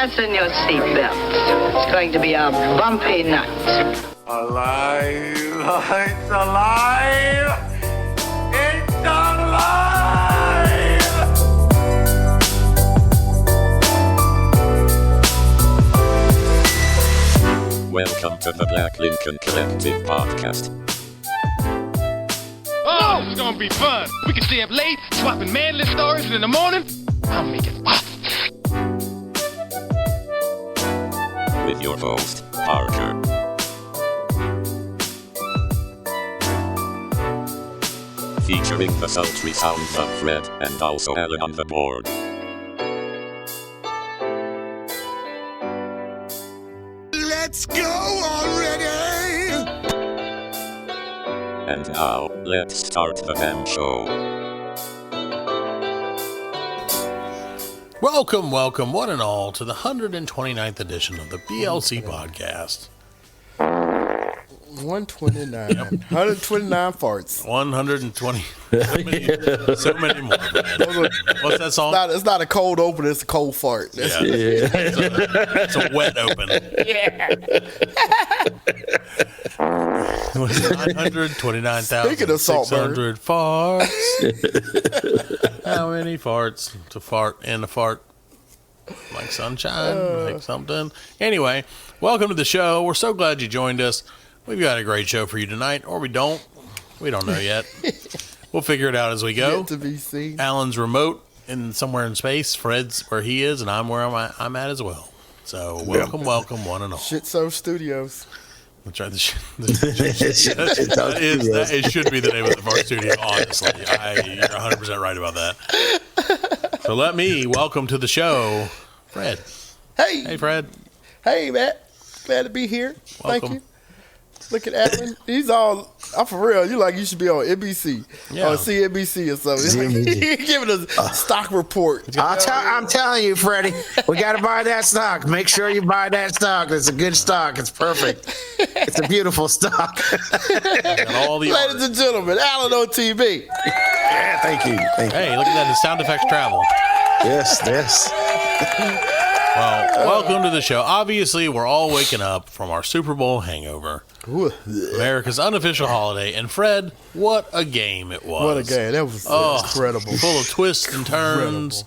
Fasten your seatbelts. It's going to be a bumpy night. Alive! It's alive! It's alive! Welcome to the Blacklink Collective Podcast. Oh, it's gonna be fun. We can stay up late, swapping manly stories, and in the morning, I'll make it pop. With your host, Parker. Featuring the sultry sounds of Fred and also Alan on the board. Let's go already! And now, let's start the damn show. Welcome, one and all, to the 129th edition of the BLC podcast. 129. 129 farts. 120. So many more. What's that song? It's not a cold open, it's a cold fart. It's a wet open. Yeah. 929,600 farts. How many farts to fart in a fart? Like sunshine, like something. Anyway, welcome to the show. We're so glad you joined us. We've got a great show for you tonight, or we don't. We don't know yet. We'll figure it out as we go. Yet to be seen. Alan's remote somewhere in space. Fred's where he is, and I'm where I'm at as well. So welcome, one and all. Shit So Studios. That's right. It should be the name of our studio, honestly. You're 100% right about that. So let me welcome to the show, Fred. Hey, Fred. Hey, Matt. Glad to be here. Welcome. Thank you. Look at Alan. I'm for real. You should be on NBC or CNBC or something. He's giving us a stock report. I'm telling you, Freddie, we got to buy that stock. Make sure you buy that stock. It's a good stock. It's perfect. It's a beautiful stock. Ladies and gentlemen, Alan on TV. Yeah, thank you. Hey, look at that. The sound effects travel. Yes. Well, welcome to the show. Obviously, we're all waking up from our Super Bowl hangover. America's unofficial holiday. And Fred, what a game it was. What a game. That was incredible. Full of twists and turns.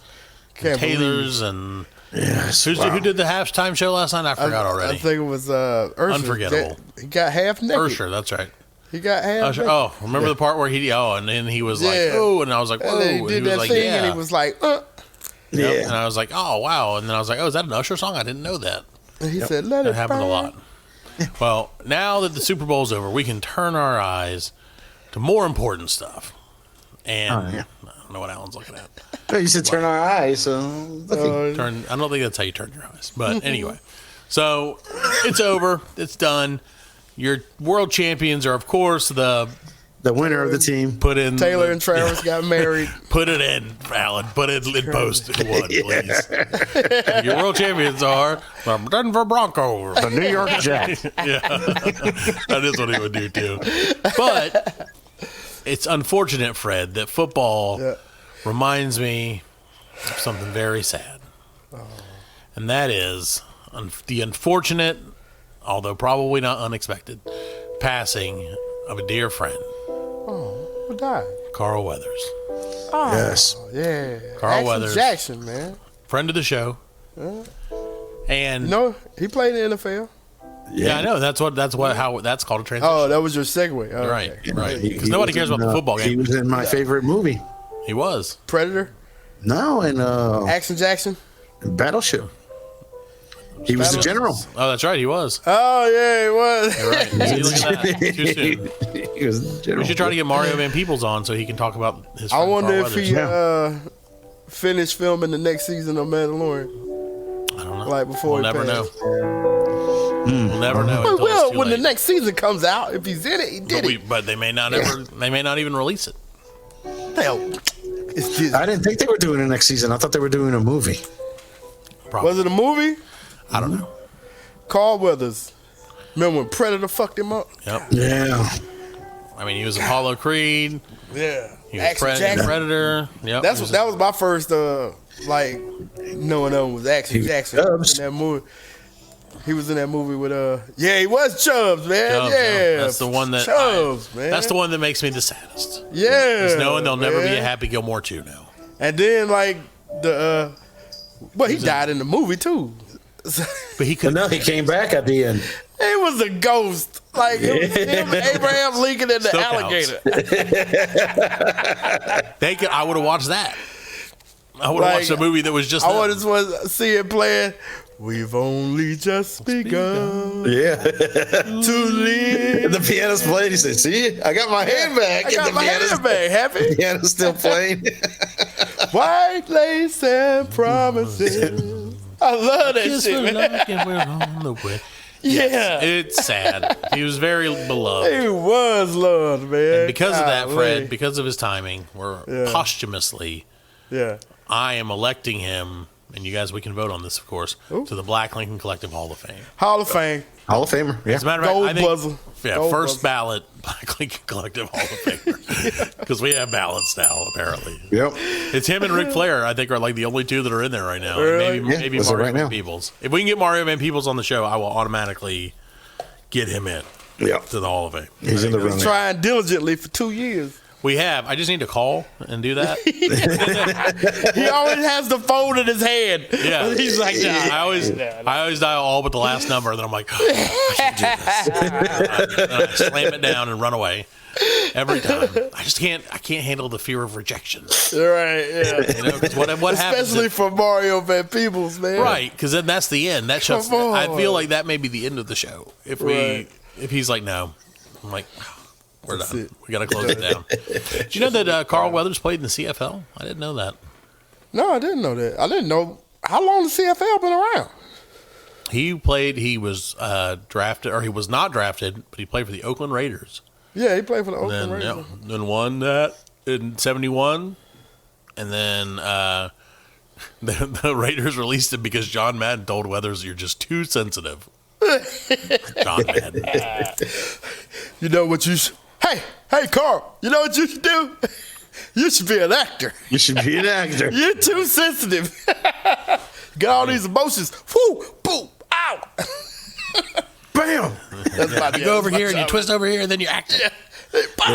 And Taylors and... Yes. Who did the halftime show last night? I forgot already. I think it was Usher. Unforgettable. He got half naked. Usher, that's right. He got half Usher. naked. Oh, remember the part where and then he was like, oh, and I was like, whoa. And then he did that thing and he was like, Yeah. And I was like, oh, wow. And then I was like, oh, is that an Usher song? I didn't know that. And he said, let it That happened burn. a lot. Well, now that the Super Bowl's over, we can turn our eyes to more important stuff. And I don't know what Alan's looking at. Oh, you said turn our eyes. So I don't think that's how you turn your eyes. But anyway. So it's over. It's done. Your world champions are, of course, the winner of the team. Put in Taylor and Travis got married. Put it in, Alan. Put it in post. Who won, please? Your world champions are the Denver Broncos, The New York Jets. Yeah, that is what he would do too. But it's unfortunate, Fred, that football reminds me of something very sad, and that is the unfortunate, although probably not unexpected, passing of a dear friend. Who died? Carl Weathers. Oh, yes. Yeah. Carl Weathers. Jackson, man. Friend of the show. And he played in the NFL. Yeah, I know. That's how that's called a transition. Oh, that was your segue. Oh, right, okay. right. Because nobody cares about the football game. He was in my favorite movie. He was. Predator? No, and Action Jackson? Battleship. He was the general. Oh, that's right. He was. Oh, yeah, he was. You're right. See, look at that. Too soon. He was the general. We should try to get Mario Van Peebles on so he can talk about his friend I wonder Carl if Weathers. he finished filming the next season of Mandalorian. I don't know. Like before we'll he never passed. know. We'll never know. Well, until it's too when late. the next season comes out, if he's in it, he did it. But they may not ever. They may not even release it. Hell, it's Disney. I didn't think they were doing it next season. I thought they were doing a movie. Probably. Was it a movie? I don't know. Carl Weathers. Remember when Predator fucked him up? Yep. Yeah. I mean, he was Apollo Creed. Yeah. He was Action Jackson. Predator. Yep. That was my first like knowing him was Action Jackson in that movie. He was in that movie with he was Chubbs, man. Chubbs, yeah, that's the one that Chubbs, man. That's the one that makes me the saddest. Yeah, is knowing there'll never be a Happy Gilmore 2 now. And then like he died in the movie too. But he could. No, he came back at the end. He was a ghost. Like it was him, Abraham Lincoln, and the Still alligator. I would have watched that. I would have watched a movie that was just. I just want to see it playing. We've only just begun. Yeah. To live. The piano's playing. He said, "See, I got my hand back." I got my hand back. Happy. The piano's still playing. White lace and promises. I love that shit, man. And we're on the way. Yeah. It's sad. He was very beloved. He was loved, man. And because of that, Fred, because of his timing, we're posthumously, yeah, I am electing him, and you guys, we can vote on this, of course, to the Blacklink Collective Hall of Fame. Hall of Fame. Hall of Famer. Yeah. As a matter of fact, Gold I think, buzzer. yeah, Gold first buzzer. ballot Blacklink Collective Hall of Famer. Because we have ballots now, apparently. Yep. It's him and Ric Flair, I think, are like the only two that are in there right now. Really? Maybe was it Mario right Van now? Peebles. If we can get Mario Van Peebles on the show, I will automatically get him in Yep. to the Hall of Fame. He's in the running. Trying diligently for 2 years. We have. I just need to call and do that. He always has the phone in his hand. Yeah. He's like, nah. I always dial all but the last number, and then I'm like, I should do this. And I slam it down and run away every time. I can't handle the fear of rejection. Right, yeah. You know, 'cause what happens? Especially for Mario Van Peebles, man. Right, because then that's the end. That shuts. Come on. I feel like that may be the end of the show if he's like, no, I'm like, we're That's done. it. We got to close it down. Did you know that Carl Weathers played in the CFL? I didn't know that. No, I didn't know that. I didn't know. How long the CFL been around? He played. He was drafted, or he was not drafted, but he played for the Oakland Raiders. Yeah, he played for the Oakland And Raiders. then won that in '71, and then the Raiders released him because John Madden told Weathers, "You're just too sensitive." John Madden. You know what you should... Hey, Carl, you know what you should do? You should be an actor. You should be an actor. You're too sensitive. Got all these emotions. Whoo, boom, ow. Bam. You go over here and you twist over here, and then you act. Yeah,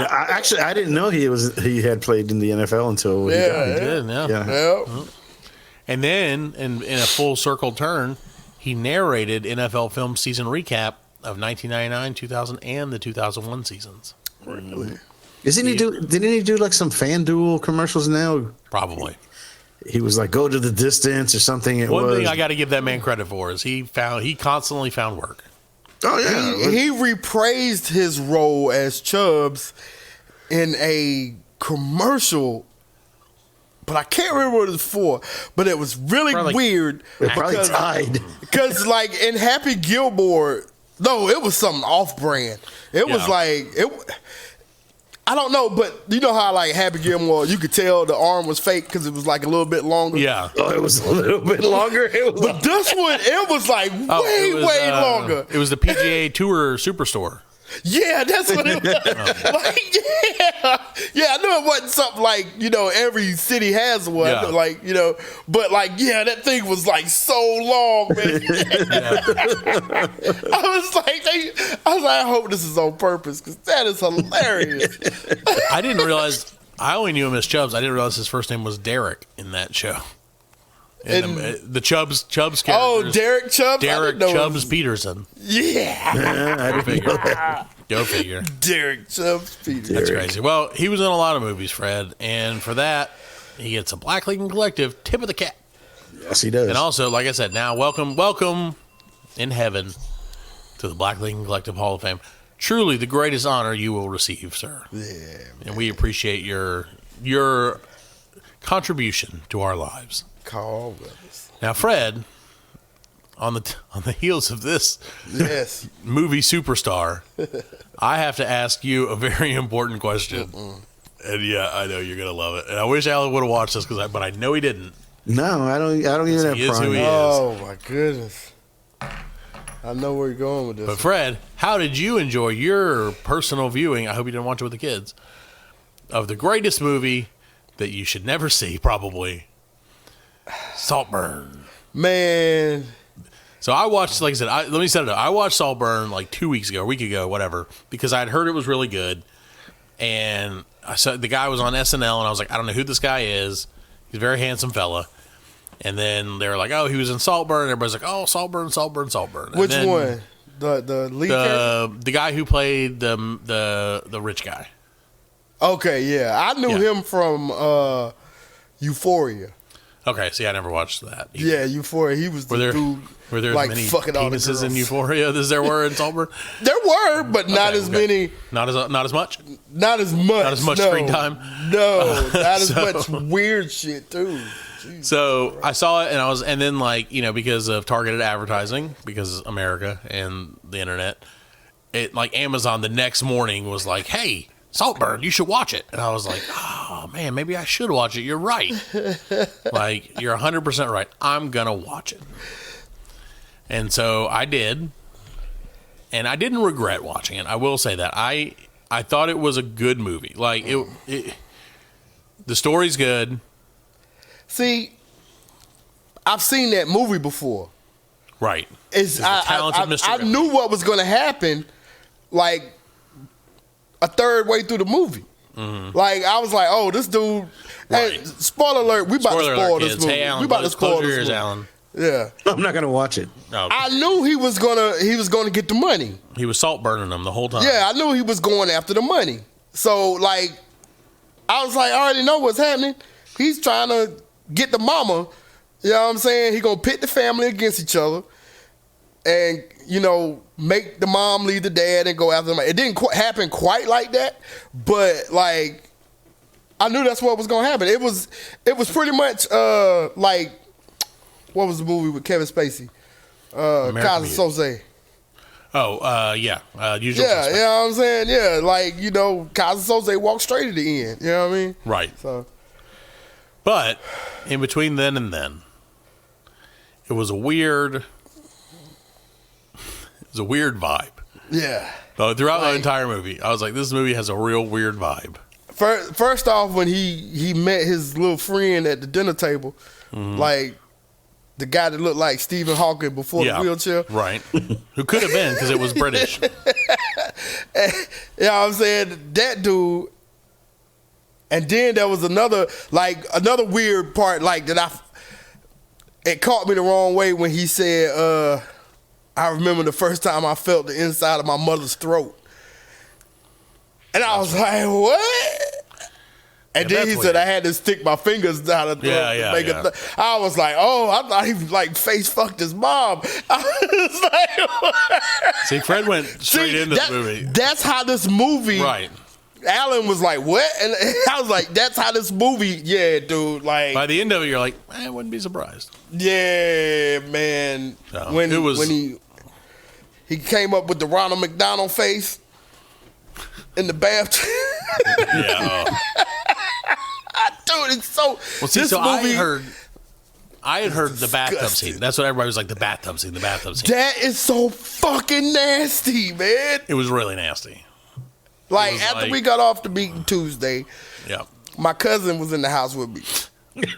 I didn't know he had played in the NFL until he died. He did, yeah. Yeah. And then, in a full circle turn, he narrated NFL film season recap of 1999, 2000, and the 2001 seasons. Really? Didn't he do like some FanDuel commercials now? Probably. He was like, go to the distance or something. One thing I got to give that man credit for is he constantly found work. Oh, yeah. He repraised his role as Chubbs in a commercial, but I can't remember what it was for. But it was really weird. It probably tied. Because, like, in Happy Gilmore, no, it was something off-brand. It was like... I don't know, but you know how like Happy Gilmore, you could tell the arm was fake because it was like a little bit longer. Yeah. Oh, it was a little bit longer. But this one, it was like way longer. It was the PGA Tour Superstore. Yeah, that's what it was. Yeah, I knew it wasn't something like, every city has one. Yeah. Like, but like, yeah, that thing was like so long, man. I was like, I hope this is on purpose because that is hilarious. I didn't realize, I only knew him as Chubbs. I didn't realize his first name was Derek in that show. And the Chubbs characters. Oh, Derek Chubbs? Derek Chubbs Peterson. Yeah. Go figure. Derek Chubbs Peterson. That's crazy. Well, he was in a lot of movies, Fred, and for that, he gets a Blacklink Collective tip of the cap. Yes, he does. And also, like I said, now welcome in heaven to the Blacklink Collective Hall of Fame. Truly the greatest honor you will receive, sir. Yeah, man. And we appreciate your contribution to our lives. Carl Weathers. Now, Fred, on the heels of this movie superstar, I have to ask you a very important question. And yeah, I know you're gonna love it. And I wish Alan would have watched this but I know he didn't. No, I don't even have He is who Prime. he is. Oh my goodness. I know where you're going with this. But Fred, how did you enjoy your personal viewing? I hope you didn't watch it with the kids. of the greatest movie that you should never see, probably, Saltburn. Man. So I watched, like I said, let me set it up. I watched Saltburn like 2 weeks ago, a week ago, whatever, because I had heard it was really good. And I saw the guy was on SNL, and I was like, I don't know who this guy is. He's a very handsome fella. And then they were like, oh, he was in Saltburn. Everybody's like, oh, Saltburn. Which one? The lead character? The guy who played the rich guy. Okay, yeah. I knew him from Euphoria. Okay, see, I never watched that either. Yeah, Euphoria. He was the dude. Were there like many fucking all the penises girls in Euphoria as there were in Saltburn? There were, but not as many. Not as much. Not as much. Not as much screen time. No, not as much weird shit too. Jeez. So I saw it, and then because of targeted advertising, because America and the internet, it like Amazon the next morning was like, hey, Saltburn, you should watch it. And I was like, oh man, maybe I should watch it. You're right. Like, you're 100% right. I'm gonna watch it. And so I did, and I didn't regret watching it. I will say that I thought it was a good movie. Like the story's good. See, I've seen that movie before. Right. I knew what was going to happen, like a third way through the movie. Mm-hmm. Like I was like, oh, this dude. Right. Hey, spoiler alert! We about to spoil this movie. Hey, Alan, we about to spoil close your this ears, movie. Alan. Yeah, I'm not gonna watch it. Oh, okay. I knew he was gonna get the money. He was salt burning them the whole time. Yeah, I knew he was going after the money. So like, I was like, I already know what's happening. He's trying to get the mama. You know what I'm saying? He gonna pit the family against each other, and make the mom leave the dad and go after the money. It didn't happen quite like that, but like, I knew that's what was gonna happen. It was pretty much like. What was the movie with Kevin Spacey? Conspiracies. Oh, yeah. Usual yeah, Suspect. you know what I'm saying? Yeah, like, Conspiracies walked straight to the end. You know what I mean? Right. So, but in between then and then, it was a weird vibe. yeah. So throughout the entire movie, I was like, this movie has a real weird vibe. First off, when he met his little friend at the dinner table, like, the guy that looked like Stephen Hawking before the wheelchair. Right. Who could have been, because it was British. You know what I'm saying? That dude. And then there was another weird part, like, it caught me the wrong way when he said, I remember the first time I felt the inside of my mother's throat. And I was like, what? And then he said I had to stick my fingers down her throat to make it. I was like, oh, I thought he like face fucked his mom. I was like, see, Fred went straight into the movie. That's how this movie. Right. Alan was like, what? And I was like, that's how this movie. Yeah, dude. Like by the end of it, you're like, I wouldn't be surprised. Yeah, man. So, when he came up with the Ronald McDonald face in the bathtub. Yeah. Dude, it's so. Well, see, this so movie, I had heard the bathtub scene. That's what everybody was like. The bathtub scene. That is so fucking nasty, man. It was really nasty. Like after we got off the meeting Tuesday, my cousin was in the house with me.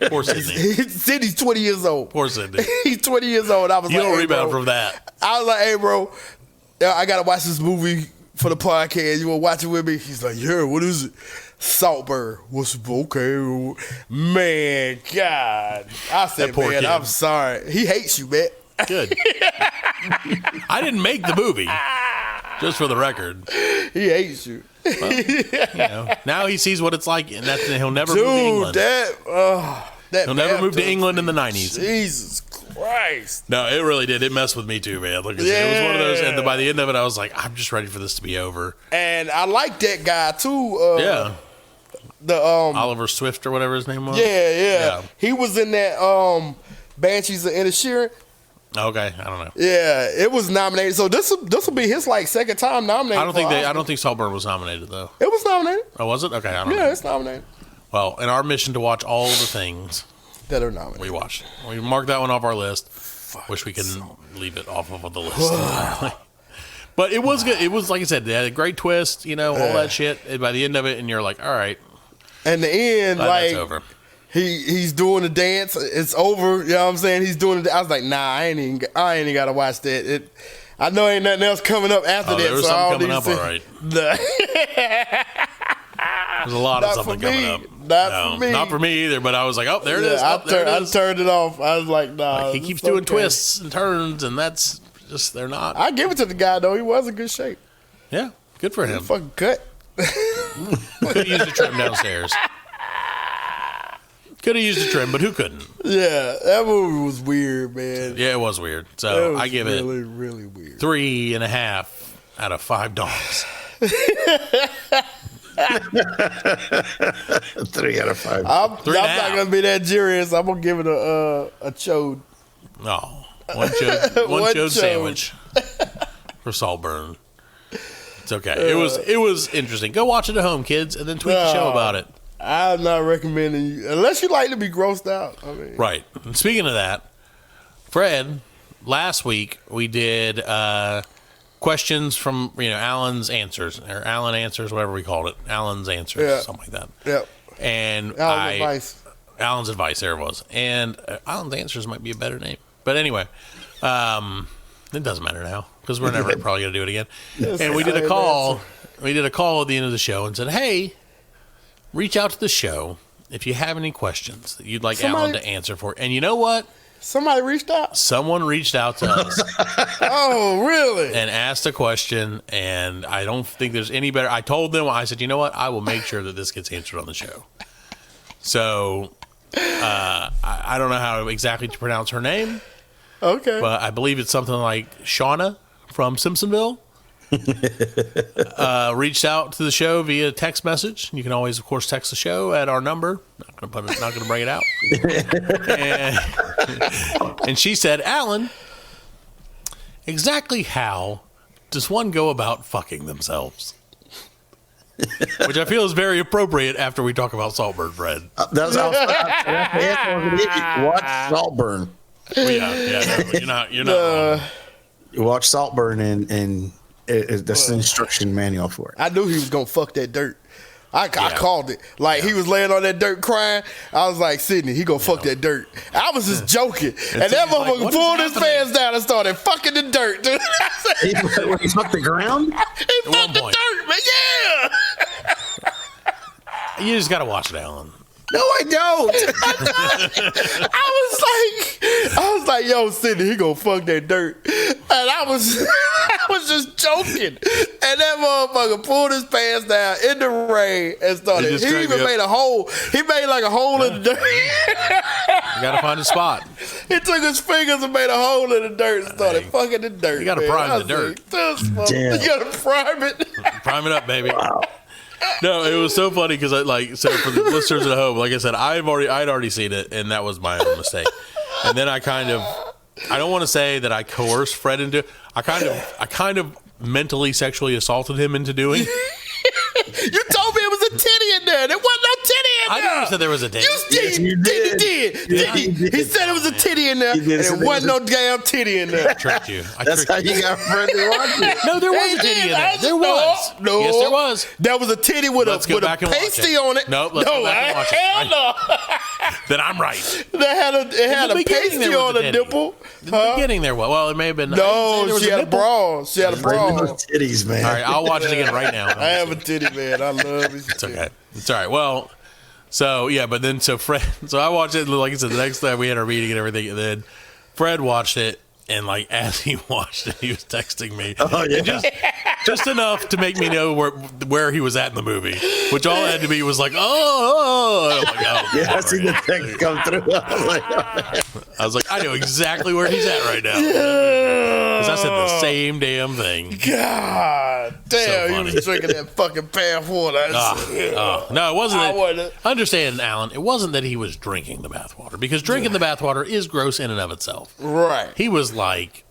Poor Sydney. Sydney's 20 years old. Poor Sydney. He's 20 years old. I was you like, don't hey, rebound bro. from that. I was like, hey, bro, I gotta watch this movie for the podcast. You wanna watch it with me? He's like, yeah. What is it? Saltburn. What's okay? Man, God. I said, man, kid. I'm sorry. He hates you, man. Good. I didn't make the movie. Just for the record. He hates you. Well, now he sees what it's like, and he'll never move to England. He'll never move to England in the 90s. Jesus Christ. No, it really did. It messed with me too, man. Look, it was one of those, and by the end of it, I was like, I'm just ready for this to be over. And I like that guy too. Yeah. The Oliver Swift or whatever his name was. Yeah. He was in that Banshees of Inisherin. Okay, I don't know. Yeah, it was nominated. So this will be his like second time nominated. I don't think Saltburn was nominated though. It was nominated. Oh, was it? Okay, I don't know. Yeah, it's nominated. Well, in our mission to watch all the things that are nominated, we watched it. We marked that one off our list. Wish we could leave it off of the list. But it was good. It was, like I said, it had a great twist, all that shit. And by the end of it, and you're like, all right. And the end, Glad like that's over. he's doing the dance. It's over. You know what I'm saying? He's doing it. I was like, nah, I ain't even got to watch that. I know ain't nothing else coming up after that. There was so something coming up, all right. There's a lot of something coming up. Not for me. Not for me either, but I was like, oh, there it is. I Oh, there it is. turned it off. I was like, nah. He keeps it's doing okay. twists and turns, and that's just, they're not. I give it to the guy, though. He was in good shape. Yeah, good for him. Fucking cut. Could have used a trim downstairs. Could have used a trim, but who couldn't? Yeah, that movie was weird, man. Yeah, it was weird. That So was I give really, it really weird. 3.5 out of 5 dogs. 3 out of 5. I'm not 3.5. gonna be that serious. I'm gonna give it a chode. No, one chode One chode. sandwich for Saltburn. It's okay. It was interesting. Go watch it at home, kids, and then tweet the show about it. I'm not recommending you unless you like to be grossed out. I mean, Right. And speaking of that, Fred, last week we did questions from Alan's answers or Alan answers, whatever we called it. Alan's answers, something like that. Yep. And Alan's advice, there it was. And Alan's answers might be a better name, but anyway, it doesn't matter now because we're never probably gonna do it again. And we did a call. We did a call at the end of the show and said, "Hey, reach out to the show if you have any questions that you'd like Alan to answer for." And you know what? Somebody reached out. Someone reached out to us. Oh, really? And asked a question, and I don't think there's any better. I told them, I said, you know what? I will make sure that this gets answered on the show. So I don't know how exactly to pronounce her name. Okay. But I believe it's something like Shauna from Simpsonville. Reached out to the show via text message. You can always, of course, text the show at our number. Not gonna bring it out. And she said, Alan, exactly how does one go about fucking themselves? Which I feel is very appropriate after we talk about Saltburn, Fred. That was watch Saltburn. Yeah, you're not wrong. You watch Saltburn and that's the instruction manual for it. I knew he was gonna fuck that dirt. I called it. Like he was laying on that dirt crying. I was like, Sydney, he gonna fuck that dirt. I was just joking, and that motherfucker pulled his pants down and started fucking the dirt. Dude. He fucked the ground. He fucked the dirt, man. Yeah. You just gotta watch it, Alan. No, I don't. I was like, yo, Sydney, he gonna fuck that dirt. And I was just joking. And that motherfucker pulled his pants down in the rain and started. He even made a hole. He made like a hole in the dirt. You gotta find a spot. He took his fingers and made a hole in the dirt and started fucking the dirt. You gotta prime the dirt. You gotta prime it. Prime it up, baby. Wow. No, it was so funny because so for the listeners at home, like I said, I'd already seen it, and that was my own mistake. And then I don't want to say that I coerced Fred into it. I kind of mentally sexually assaulted him into doing. You told me it was a titty in there. There wasn't no titty in there. I never said there was a titty. You did. He said it was a titty in there, and there wasn't no damn titty in there. I tricked you. That's how you got Fred to watch it. No, there was a titty in there. There was. No. Yes, there was. There was a titty with a pasty on it. Nope, let's go back and watch it. Hell no. Then I'm right. It had a pasty on the nipple. In the beginning there was. Well, it may have been. No, she had a bra. She had a bra. Titties, man. All right, I'll watch it again right now. I have a titty, man. I love it. It's okay. It's all right. Well, so yeah, but then so I watched it. Like I said, the next time we had our meeting and everything, and then Fred watched it, and like as he watched it, he was texting me. Oh yeah. And just enough to make me know where he was at in the movie, which all it had to be was like, oh. And I'm like, oh yeah, I seen the text come through. I was like, I know exactly where he's at right now. Because I said the same damn thing. God damn, So he was drinking that fucking bath water. No, it wasn't. Understand, Alan, it wasn't that he was drinking the bathwater, because drinking the bathwater is gross in and of itself. Right. He was like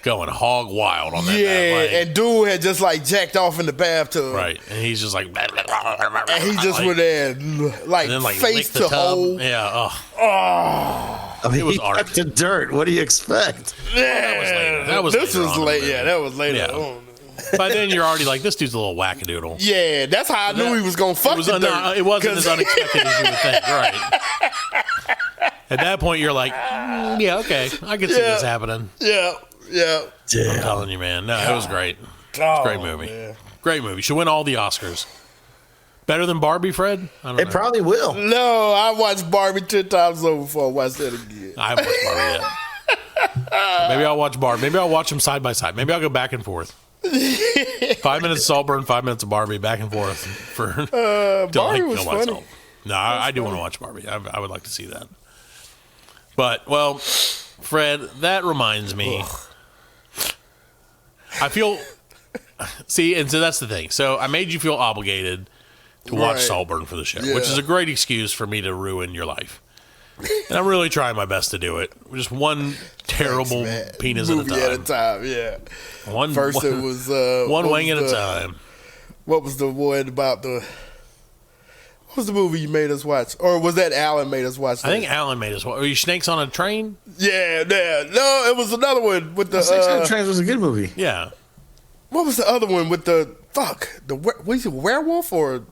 going hog wild on that. Yeah, and dude had just like jacked off in the bathtub. Right, and he's just like, and he just went there like face to hole. Yeah. I mean, it was he art. touched the dirt. What do you expect? Yeah, that was later. This was late. Yeah, that was later. Yeah. On. By then, you're already like, this dude's a little wackadoodle. Yeah, that's how I knew he was gonna fuck It, was the dirt. it wasn't as unexpected as you would think, right? At that point, you're like, yeah, okay, I can see this happening. Yeah. I'm telling you, man. No, it was great. Great movie. Man. Great movie. Should win all the Oscars. Better than Barbie, Fred? I don't It know. probably will. No, I watched Barbie 10 times over before I watched that again. I haven't watched Barbie yet. Maybe I'll watch Barbie. Maybe I'll watch them side by side. Maybe I'll go back and forth. 5 minutes of Saltburn, 5 minutes of Barbie, back and forth for Barbie was funny. No, I do want to watch Barbie. I would like to see that. But, well, Fred, that reminds me. I feel. See, and so that's the thing. So I made you feel obligated to watch Right. Saltburn for the show, Yeah. which is a great excuse for me to ruin your life. And I'm really trying my best to do it. Just one terrible Thanks, man. penis Movie at a time. Yeah. One, First it was one what wing was at a the- time. What was the one about the? What was the movie you made us watch, or was that Alan made us watch? I think Alan made us. Are you snakes on a train? Yeah. No, it was another one with the. Sex and the Trains was a good movie. Yeah. What was the other one with the was it a werewolf or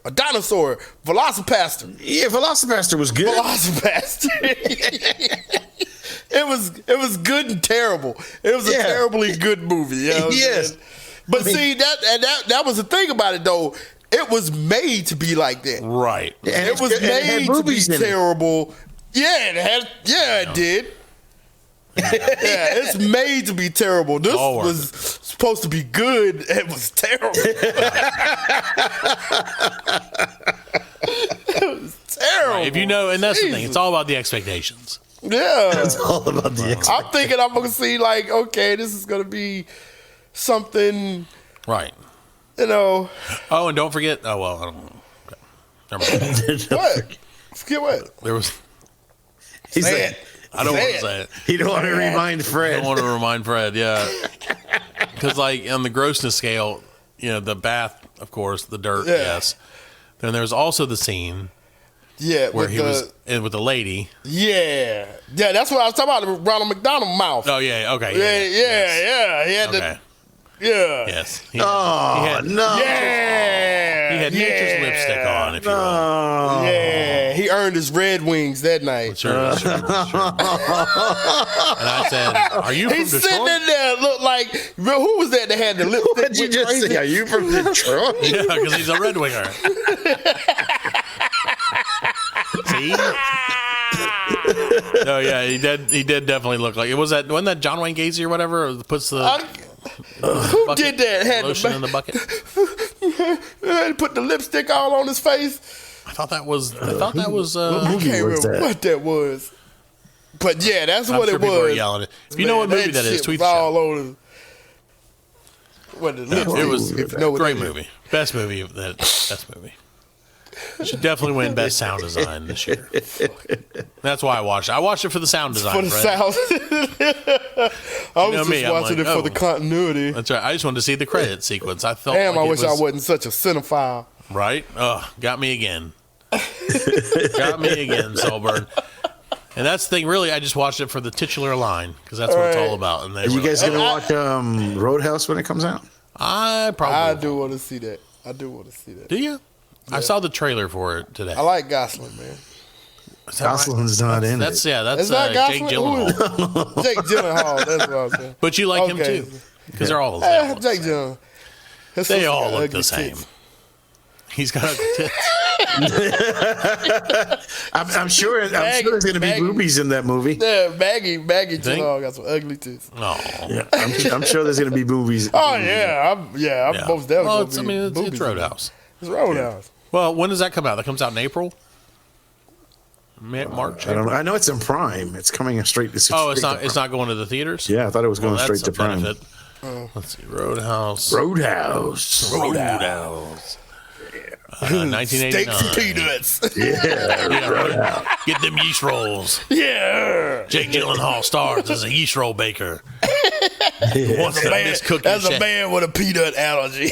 a dinosaur? Velocipaster. Yeah, Velocipaster was good. Velocipaster. It was good and terrible. It was a terribly good movie. You know what I'm Yes. saying? But see that was the thing about it though. It was made to be like that. Right. And It was and it had made to be boobies in it. terrible. Yeah, it did. Yeah, it's made to be terrible. This All was supposed to be good. It was terrible. It was terrible. If you know, and that's the thing, Jesus. it's all about the expectations. Yeah. It's all about the I'm thinking I'm gonna see like, okay, this is gonna be something, Right. you know. Oh, and don't forget. Oh well, I don't know. Okay. Never mind. What? Forget what? There was. He's Say like, it. I don't want Say to it. say it. you don't want to remind I Fred. don't want to remind Fred. Yeah. Because like on the grossness scale, the bath, of course, the dirt, Yeah. yes. Then there's also the scene Yeah, where with he the, was with the lady. Yeah, that's what I was talking about. The Ronald McDonald mouth. Oh yeah. Okay. Yeah. Yes. He had Okay. yeah. Yes. He Oh, no. Yeah. He had nature's lipstick on, if you will. Oh. Yeah, he earned his Red Wings that night. Sure. And I said, "Are you from He's sitting Detroit?" in there, look like who was that had the lipstick? What did you with just crazy? say? Are you from Detroit? Yeah, because he's a Red Winger. See? No, yeah, he did definitely look like it. Wasn't that John Wayne Gacy or whatever? Who puts the Who bucket, did that? Had lotion in the bucket. put the lipstick all on his face. I thought that was. I can't was remember that? what that was. But yeah, that's I'm what sure it people are was. yelling it. If you know what movie that is, shit tweet was the show. all over. What the lipstick? It was if you a know what great that is. movie. Best movie. Best movie. Should definitely win best sound design this year. That's why I watched it. I watched it for the sound design. For the Fred. sound. I was know just me, I'm watching like, it for the oh. continuity. That's right. I just wanted to see the credit sequence. I felt Damn, like I it wish I was, wasn't such a cinephile. Right? Oh, got me again. Got me again, Saltburn. And that's the thing. Really, I just watched it for the titular line because that's what it's all about. And they Are you were guys like, going to watch Roadhouse when it comes out? I probably. I will. do want to see that. I do want to see that. Do you? I saw the trailer for it today. I like Gosling, man. Is that right? Gosling's not in That's it. that's It's not Jake Gosling? Who is Gyllenhaal. it? Jake Gyllenhaal. That's what I was saying. But you like him Okay. too because they're all. Jake Gyllenhaal. His They sister all got look ugly the same. tits. He's got ugly tits. I'm sure there's going to be Maggie. boobies in that movie. Yeah, Maggie Think? Gyllenhaal got some ugly tits. Oh, Yeah, I'm sure there's going to be boobies. Oh yeah, I'm yeah. most definitely. Well, gonna be it's boobies in Roadhouse. it. It's Roadhouse. Well, when does that come out? That comes out in April. March. I don't know. I know it's in Prime. It's coming straight to. Oh, it's not. It's not going to the theaters. Yeah, I thought it was going Well, straight that's to a Prime. benefit. Let's see, Roadhouse. Roadhouse. Roadhouse. 1989. Steaks and peanuts. Yeah, right. Get them yeast rolls. Yeah. Jake Gyllenhaal stars as a yeast roll baker. Wants to miscook your That's a shit. man with a peanut allergy.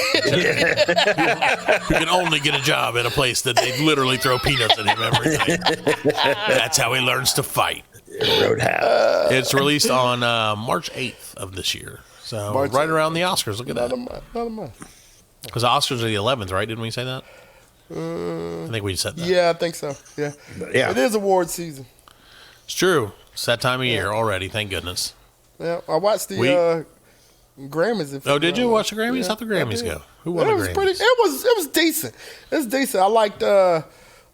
Who can only get a job at a place that they literally throw peanuts at him every night. That's how he learns to fight. Roadhouse. It's released on March 8th of this year. So March right 8th. around the Oscars. Look at that. Not a month. Because the Oscars are the 11th, right? Didn't we say that? I think we said that. Yeah, I think so. Yeah. Yeah. It is award season. It's true. It's that time of year already. Thank goodness. Yeah, I watched the Grammys. Oh, did you watch the Grammys? How'd the Grammys go? Who won the Grammys? It was decent. It was decent. I liked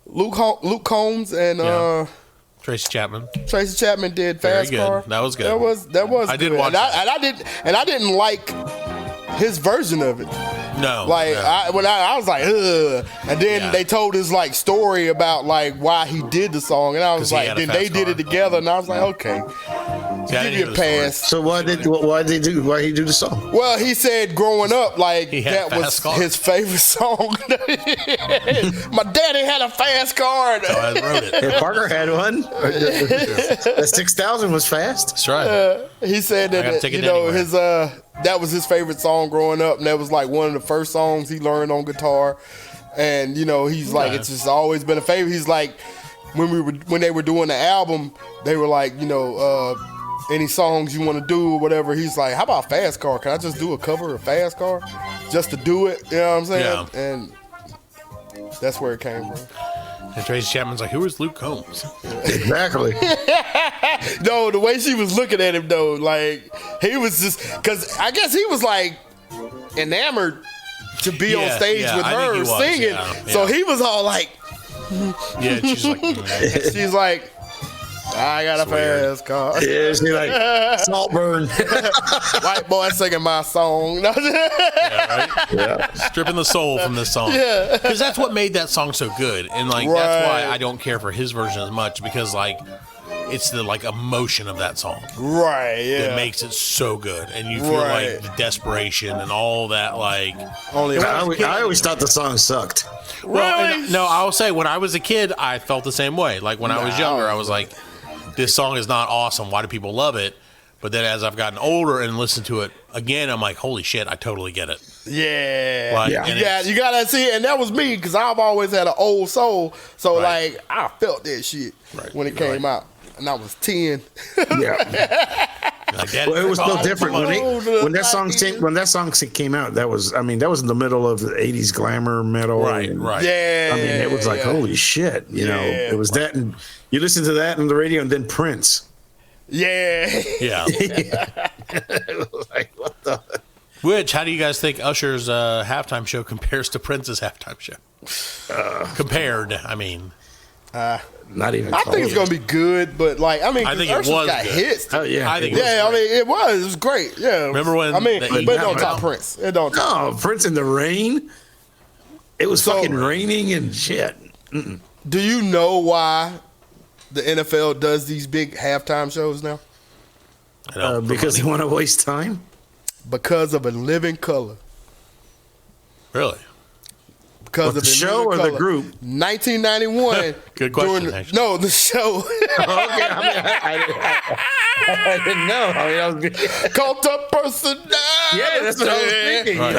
Luke Combs and Tracy Chapman. Tracy Chapman did Very Fast good. Car. That was good. That was. I did good. watch and I didn't like his version of it. No. Like no. I was like, ugh. And then they told his like story about like why he did the song, and I 'Cause was he like, had a then fast they did car. it together, and I was like, okay, See, I give didn't you know a the story. pass. So why did he do the song? Well, he said growing up, like He had a that was fast car. his favorite song. My daddy had a fast car. So I wrote it. Hey, Parker had one. The 6000 was fast. That's right. He said I gotta that take you it know anywhere. his that was his favorite song growing up, and that was like one of the first songs he learned on guitar. And you know, he's like, it's just always been a favorite. He's like, when they were doing the album, they were like, you know, any songs you want to do or whatever. He's like, how about Fast Car? Can I just do a cover of Fast Car just to do it? You know what I'm saying? Yeah. And that's where it came from. And Tracy Chapman's like, who is Luke Combs? Exactly. No, the way she was looking at him though, like he was just because I guess he was like enamored to be on stage with I think he her was, singing. yeah. So he was all like, Yeah, she's like, she's like, I got a weird. fast car. Yeah, she like Saltburn. White boy singing my song. stripping the soul from this song. Yeah. Because that's what made that song so good. And like that's why Right. I don't care for his version as much, because like it's the like emotion of that song Right, yeah. that makes it so good. And you feel Right. like the desperation and all that like Only I always thought the song sucked. well, Really? and, no, I'll say when I was a kid I felt the same way. Like when I was younger, I was like, this song is not awesome. Why do people love it? But then as I've gotten older and listened to it again, I'm like, holy shit, I totally get it. Yeah. Like, Yeah. and You gotta see it. And that was me because I've always had an old soul. So Right. like I felt that shit Right. when it You're came out. And I was 10. Yeah. like, Daddy, Well, it was no oh, different when that song came out. That was in the middle of the '80s glamour metal. Right, and, right. Yeah. I mean, it was like, holy shit, you know. Yeah. It was that, and you listen to that on the radio, and then Prince. Yeah. Yeah. It was like, what the? Which, how do you guys think Usher's halftime show compares to Prince's halftime show? Compared, I mean. Not even. I think it's gonna be good, but like I mean, I think it Usher's was got good. hits. Oh yeah, I think it was Yeah, I great. mean it was great. Yeah, Remember when I mean, the but it don't email- top Prince. It don't. Top. No, Prince in the rain. It was So- fucking raining and shit. Do you know why the NFL does these big halftime shows now? I know, for Because they money. want to waste time. Because of A Living Color. Really? Because What, of the A show Living or the Color. group? 1991. Good question, during actually. No, the show. Okay, I didn't know. I mean, I was. Cult of personality. Yeah, that's what I was thinking. Right.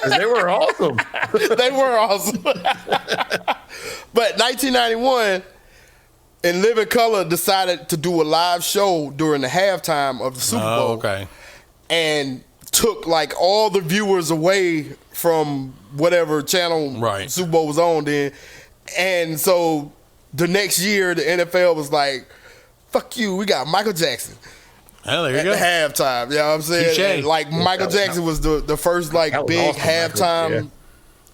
'Cause they were awesome. They were awesome. But 1991, In Living Color decided to do a live show during the halftime of the Super Bowl. Oh, okay. And took like all the viewers away from whatever channel Right. Super Bowl was on then. And so the next year the NFL was like, fuck you, we got Michael Jackson Oh, there you at go. the halftime. You know what I'm saying? Touche. And, like Michael Jackson was the first like That was big awesome, Michael. halftime Yeah.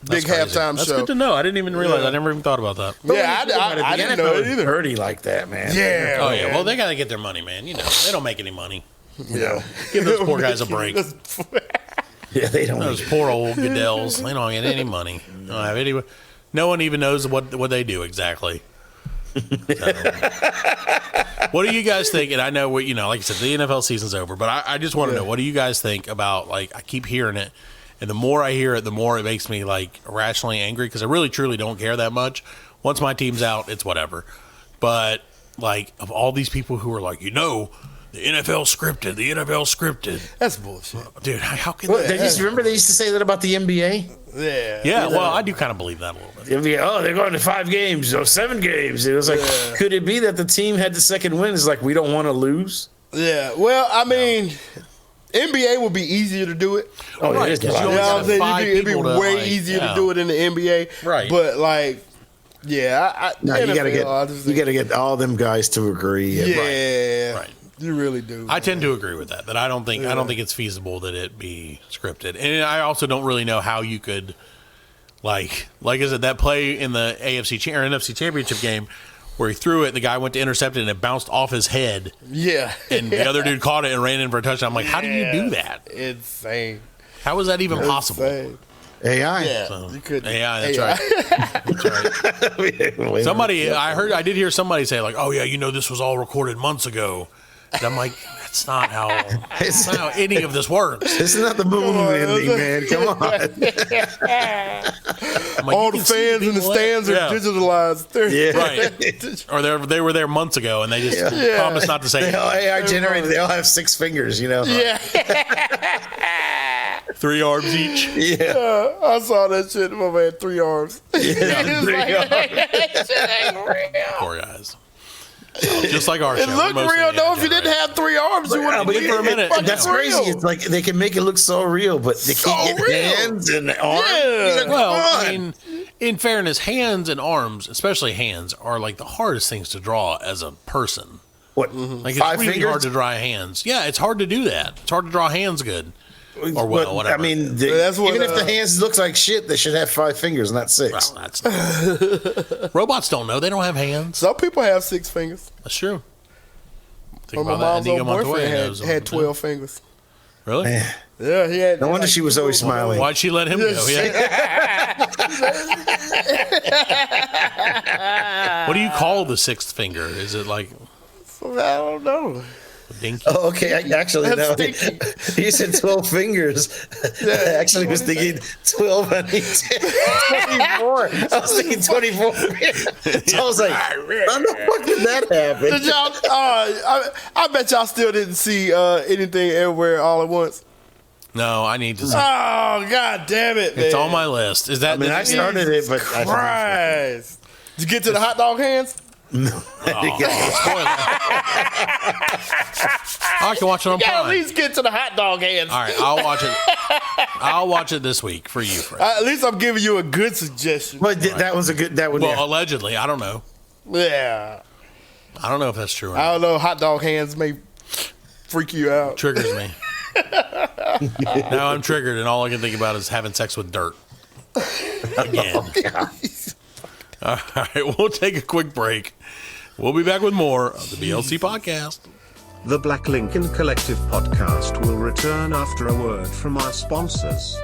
That's big crazy. halftime That's show. good to know. I didn't even realize. Yeah. I never even thought about that. Yeah, I didn't know it either. Dirty like that, man. Yeah. Oh yeah. Well, they got to get their money, man. You know, they don't make any money. Yeah. Give those poor guys a break. Yeah, they don't. Those poor old Goodells. They don't get any money. They don't have any. No one even knows what they do exactly. So, what do you guys think? And I know what like I said, the NFL season's over, but I just want to know, what do you guys think about, like, I keep hearing it, and the more I hear it, the more it makes me like irrationally angry, because I really truly don't care that much. Once my team's out, it's whatever. But like, of all these people who are like, The NFL scripted. The NFL scripted. That's bullshit. Dude, how can Well, that? remember they used to say that about the NBA? Yeah. Yeah, well, I do kind of believe that a little bit. The NBA, oh, they're going to 5 games or 7 games. It was like, could it be that the team had the second win? It's like, we don't want to lose. Yeah. Well, I mean, NBA would be easier to do it. Oh, Right, it is. 'cause you You only know what got I'm saying? five It'd be people to, way like, easier yeah. to do it in the NBA. Right. But like, yeah, No, you gotta NFL, get get all them guys to agree. Yeah. Right. You really do. I tend to agree with that. That I don't think it's feasible that it be scripted, and I also don't really know how you could, like I said, that play in the NFC Championship game where he threw it, and the guy went to intercept it, and it bounced off his head, Yeah. and the other dude caught it and ran in for a touchdown. I'm like, how do you do that? Insane. How is that even possible? Insane. AI. Yeah. So, You could. AI, that's right. That's right. Somebody, I did hear somebody say like, "Oh yeah, this was all recorded months ago." And I'm like, that's not how any of this works. It's not the moon landing, man. Come on. I'm like, All you the can see fans in the people stands are yeah. digitalized. Yeah. Right. Or they were there months ago, and they just promised not to say They all anything. AI generated. They all have 6 fingers, Yeah. 3 arms each. Yeah. I saw that shit. My man, 3 arms. Yeah, 3 Poor guys. So, just like our show. It looked we're mostly real though. If you generated. didn't have 3 arms, you wouldn't but believe for a minute, it. That's Fucking crazy. real. It's like they can make it look so real, but they So can't get real. hands and arms. Yeah. Like, Well, come on. I mean, in fairness, hands and arms, especially hands, are like the hardest things to draw as a person. What? Like it's 5 really fingers? hard to draw hands. Yeah, it's hard to do that. It's hard to draw hands good. Or well, But, whatever. I mean, That's what, even if the hands look like shit, they should have 5 fingers, not 6. Well, that's robots don't know. They don't have hands. Some people have 6 fingers. That's true. Think But my about that. mom's Inigo old Montoya boyfriend knows had them. 12 fingers. Really? Yeah, he had. No wonder she was always smiling. Why'd she let him go? Yeah. What do you call the 6th finger? Is it like I don't know. dinky? Oh, okay. Actually, That's no. stinky. You said 12 fingers. I actually was thinking 12 on each. 24. I was thinking 24. So I was like, how the fuck did that happen? Did y'all? I bet y'all still didn't see anything everywhere all at once. No, I need to see. Oh God damn it! Man. It's on my list. Is that? I mean, I started it, but I Christ. Did you get to the hot dog hands? I can watch it on You gotta at Prime. least get to the hot dog hands. All right, I'll watch it. I'll watch it this week for you, Fred. At least I'm giving you a good suggestion. But that was a good. That one. Well, Yeah. allegedly, I don't know. Yeah. I don't know if that's true or I not. don't know. Hot dog hands may freak you out. Triggers me. Now I'm triggered, and all I can think about is having sex with dirt again. All right, we'll take a quick break. We'll be back with more of the BLC podcast. The Blacklink and Collective podcast will return after a word from our sponsors.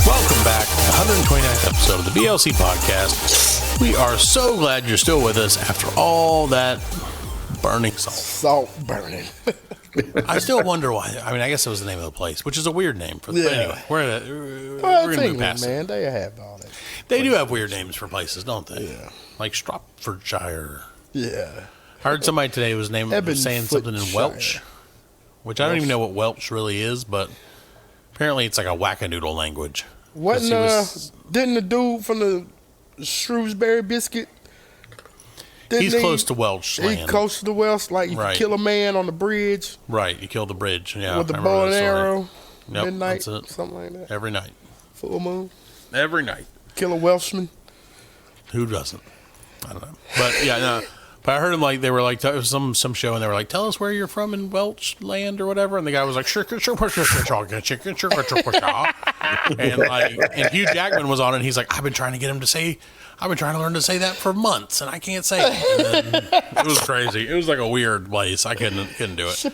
Welcome back to the 129th episode of the BLC podcast. We are so glad you're still with us after all that burning salt. Salt burning. I still wonder why. I mean, I guess it was the name of the place, which is a weird name for. But Yeah. anyway, we're Well, gonna it's move England, past it. man. They have all that. They do have weird names for places, don't they? Yeah. Like Stropfordshire. Yeah. I heard somebody today was saying something in Welsh, which I don't even know what Welsh really is, but apparently it's like a wackadoodle language. 'Cause he Didn't the dude from the Shrewsbury biscuit? he's close to Welsh He's land. close to the Welsh. Like you Right. kill a man on the bridge Right, you kill the bridge. Yeah, with the I remember bow and that story. arrow. Yep, Midnight, that's it. something like that. Every night. Full moon. Every night. Kill a Welshman. Who doesn't? I don't know. But yeah, no. But I heard him like they were like some show, and they were like, "Tell us where you're from in Welch land or whatever." And the guy was like, "Sure, and Hugh Jackman was on it. And he's like, "I've been trying to learn to say that for months, and I can't say it." And then it was crazy. It was like a weird place. I couldn't do it.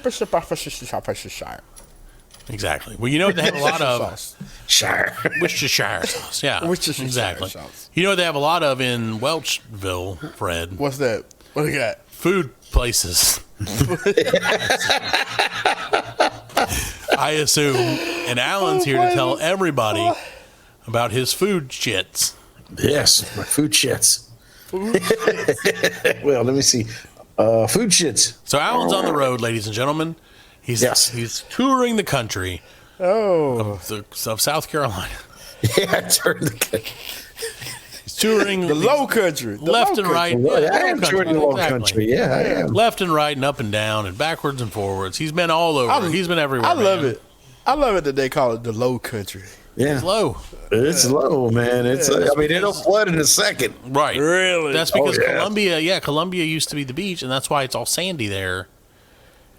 Exactly. Well, you know what they have a lot of? Worcestershire sauce. Yeah, exactly. You know what they have a lot of in Welchville, Fred? What's that? What do you got? Food places. I assume. And Alan's here to tell everybody about his food shits. Yes, my food shits. Well, let me see. Food shits. So Alan's on the road, ladies and gentlemen. He's touring the country of South Carolina. Yeah, I turned the country. He's touring the low country. Left and right. I am touring the low country. Yeah, I am. Left and right and up and down and backwards and forwards. He's been all over. He's been everywhere. I love it. I love it that they call it the low country. Yeah. It's low. It's low, man. It'll flood in a second. Right. Really? That's because Columbia used to be the beach, and that's why it's all sandy there.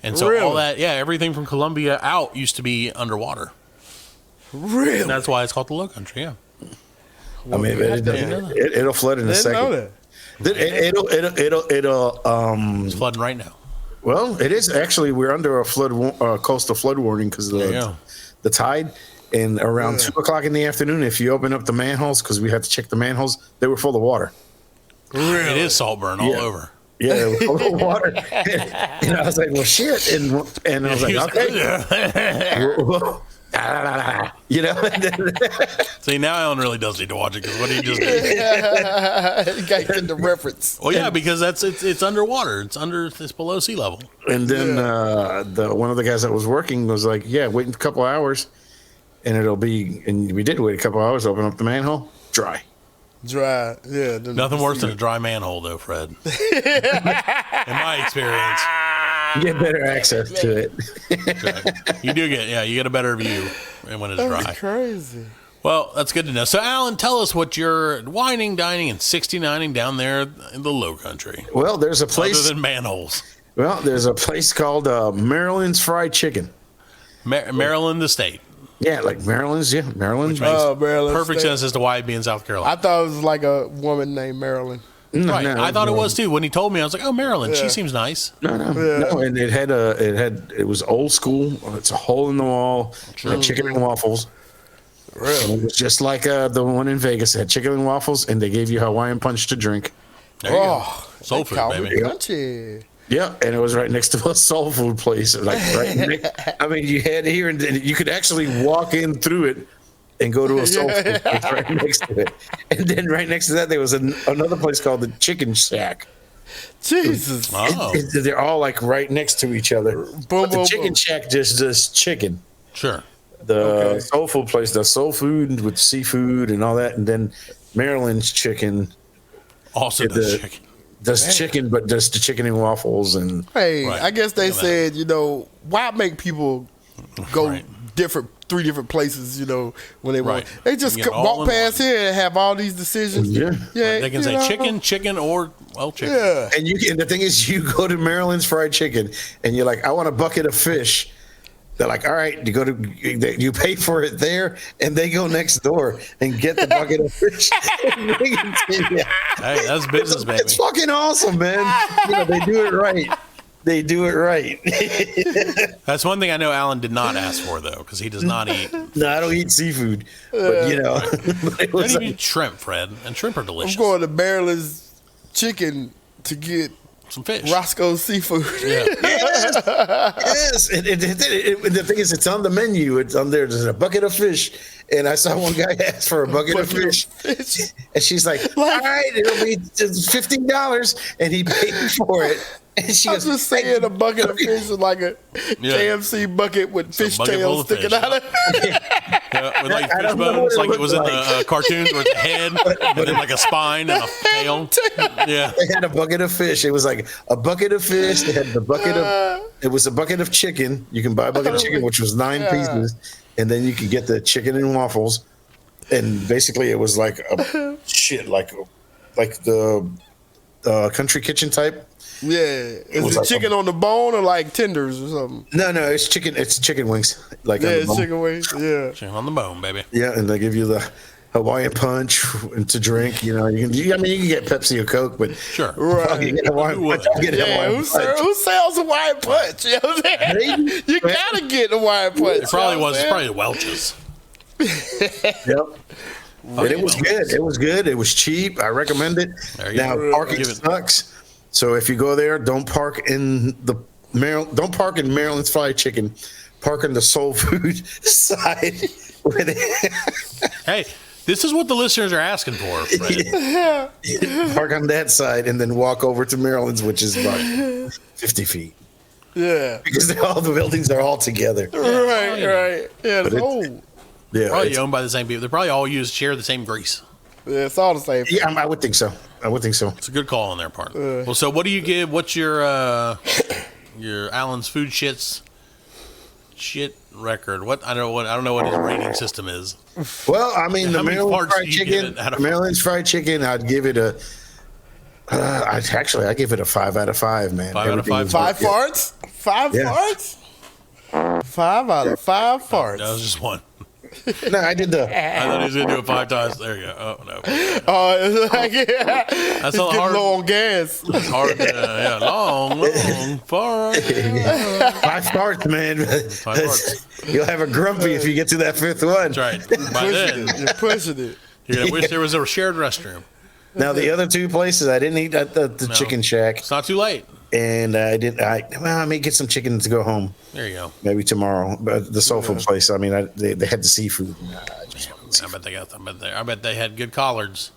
And so all that, everything from Columbia out used to be underwater. Really? And that's why it's called the Low Country, yeah. I mean, it'll flood in a second. It's flooding right now. Well, it is actually. We're under a coastal flood warning because of the tide. And around 2:00 in the afternoon, if you open up the manholes, because we had to check the manholes, they were full of water. Really? It is Saltburn all over. Yeah, it was full of water. And I was like, well, shit. And I was like, okay. You know? See, now Alan really does need to watch it because what he just did. You got to get the reference. Well, yeah, because it's underwater. It's below sea level. And then one of the guys that was working was like, yeah, wait a couple hours. And we did wait a couple hours, open up the manhole, dry. Dry, yeah. Nothing worse than a dry manhole, though, Fred. In my experience. You get better access to it. You do you get a better view when it's dry. That's crazy. Well, that's good to know. So, Alan, tell us what you're whining, dining, and 69ing down there in the Low Country. Well, there's a place. Other than manholes. Well, there's a place called Maryland's Fried Chicken. Maryland, the state. Yeah, like Maryland's, Maryland's. Maryland. Perfect sense as to why it'd be in South Carolina. I thought it was like a woman named Marilyn. Right, I thought it was too. When he told me, I was like, "Oh, Maryland, she seems nice." No, and it was old school. It's a hole in the wall, chicken and waffles. Really? And it was just like the one in Vegas. It had chicken and waffles, and they gave you Hawaiian punch to drink. There you go. Soul food, baby. Country. Yeah, and it was right next to a soul food place. Like I mean, you had here, and you could actually walk in through it and go to a soul food place right next to it. And then right next to that, there was another place called the Chicken Shack. Jesus. They're all like right next to each other. But the Chicken Shack just does chicken. Sure. The soul food place does soul food with seafood and all that. And then Maryland's Chicken also does chicken. Does chicken, but does the chicken and waffles and. Hey, I guess they said, why make people go three different places, when they want. They just walk past here and have all these decisions. Yeah. They can say chicken, or chicken. Yeah. And the thing is, you go to Maryland's Fried Chicken, and you're like, I want a bucket of fish. They're like, all right, you pay for it there, and they go next door and get the bucket of fish. Hey, that's business, baby. It's fucking awesome, man. They do it right. They do it right. That's one thing I know Alan did not ask for, though, because he does not eat. No, I don't eat seafood. But, But you eat shrimp, Fred, and shrimp are delicious. I'm going to Maryland's Chicken to get some fish. Roscoe's Seafood. Yeah. Yes. And the thing is, it's on the menu. It's on there. There's a bucket of fish. And I saw one guy ask for a bucket of fish. And she's like, all right, it'll be $15. And he paid for it. And she was just saying a bucket of fish is like a KFC bucket with fish tails sticking out of it. With like fish bones, like it was in the cartoons where it's a head and then like a spine and a tail. Yeah. They had a bucket of fish. It was like a bucket of fish. They had the bucket of, it was a bucket of chicken. You can buy a bucket of chicken, which was 9 pieces. And then you could get the chicken and waffles. And basically it was like like the country kitchen type. Yeah, is was it like chicken on the bone or like tenders or something? No, it's chicken. It's chicken wings. Like Yeah, it's chicken wings. Yeah, Chicken on the bone, baby. Yeah, and they give you the Hawaiian punch and to drink. You know, you can get Pepsi or Coke, but Sure. right. you get Hawaiian punch. I'll get Yeah, Hawaiian punch. who sells Hawaiian punch? You know what I'm saying? You gotta get Hawaiian punch. It probably you know what was. I'm It's probably Welch's. Yep. But it was good. It was good. It was cheap. I recommend it. There you Now go. parking Give it- sucks. So if you go there, don't park in Maryland's Fried Chicken. Park in the soul food side. Hey, this is what the listeners are asking for, Fred. Park on that side and then walk over to Maryland's, which is about 50 feet. Yeah. Because all the buildings are all together. Right. Yeah, But it's old. Yeah, Probably owned by the same people. They probably all share the same grease. Yeah, it's all the same. yeah, I would think so. It's a good call on their part. Well, so what do you give? What's your Alan's food shit record? I don't know what his rating system is. Well, I mean, How the many Maryland parts fried do you chicken. give it out of Maryland's fried chicken. I'd give it a. I give it a 5 out of 5, man. 5 out of 5? Five farts? Five Yeah. farts? 5 out of 5 farts. That was just one. No, I did the. I thought he was going to do it 5 times. There you go. Oh, no. Oh, it's like, yeah. That's It's all getting hard. low on gas. It's hard. Long, far. 5 farts, man. 5 farts. You'll have a grumpy if you get to that 5th one. That's right. By then, You're pushing it. you're going to wish there was a shared restroom. Now the other 2 places I didn't eat at the No. Chicken Shack, It's not too late. and I may get some chicken to go home There you go. maybe tomorrow. But the soul food place, I mean, they had the seafood. I bet they had good collards.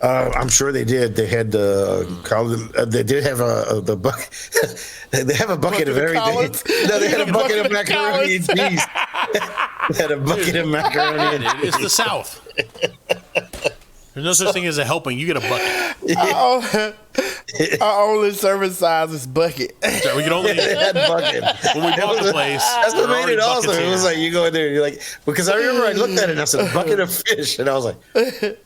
I'm sure they did. They had they did have the bucket. They have a bucket of everything. collards? No, they had a bucket of Bucket of macaroni and cheese. They had a bucket of macaroni and It's the South. There's no such thing as a helping. You get a bucket. Our only serving size is bucket. So we can only that bucket. when we bought the place. That's what there were made it already awesome. buckets It was here. like you go in there and you're like, because I remember I looked at it and I said, a bucket of fish. And I was like,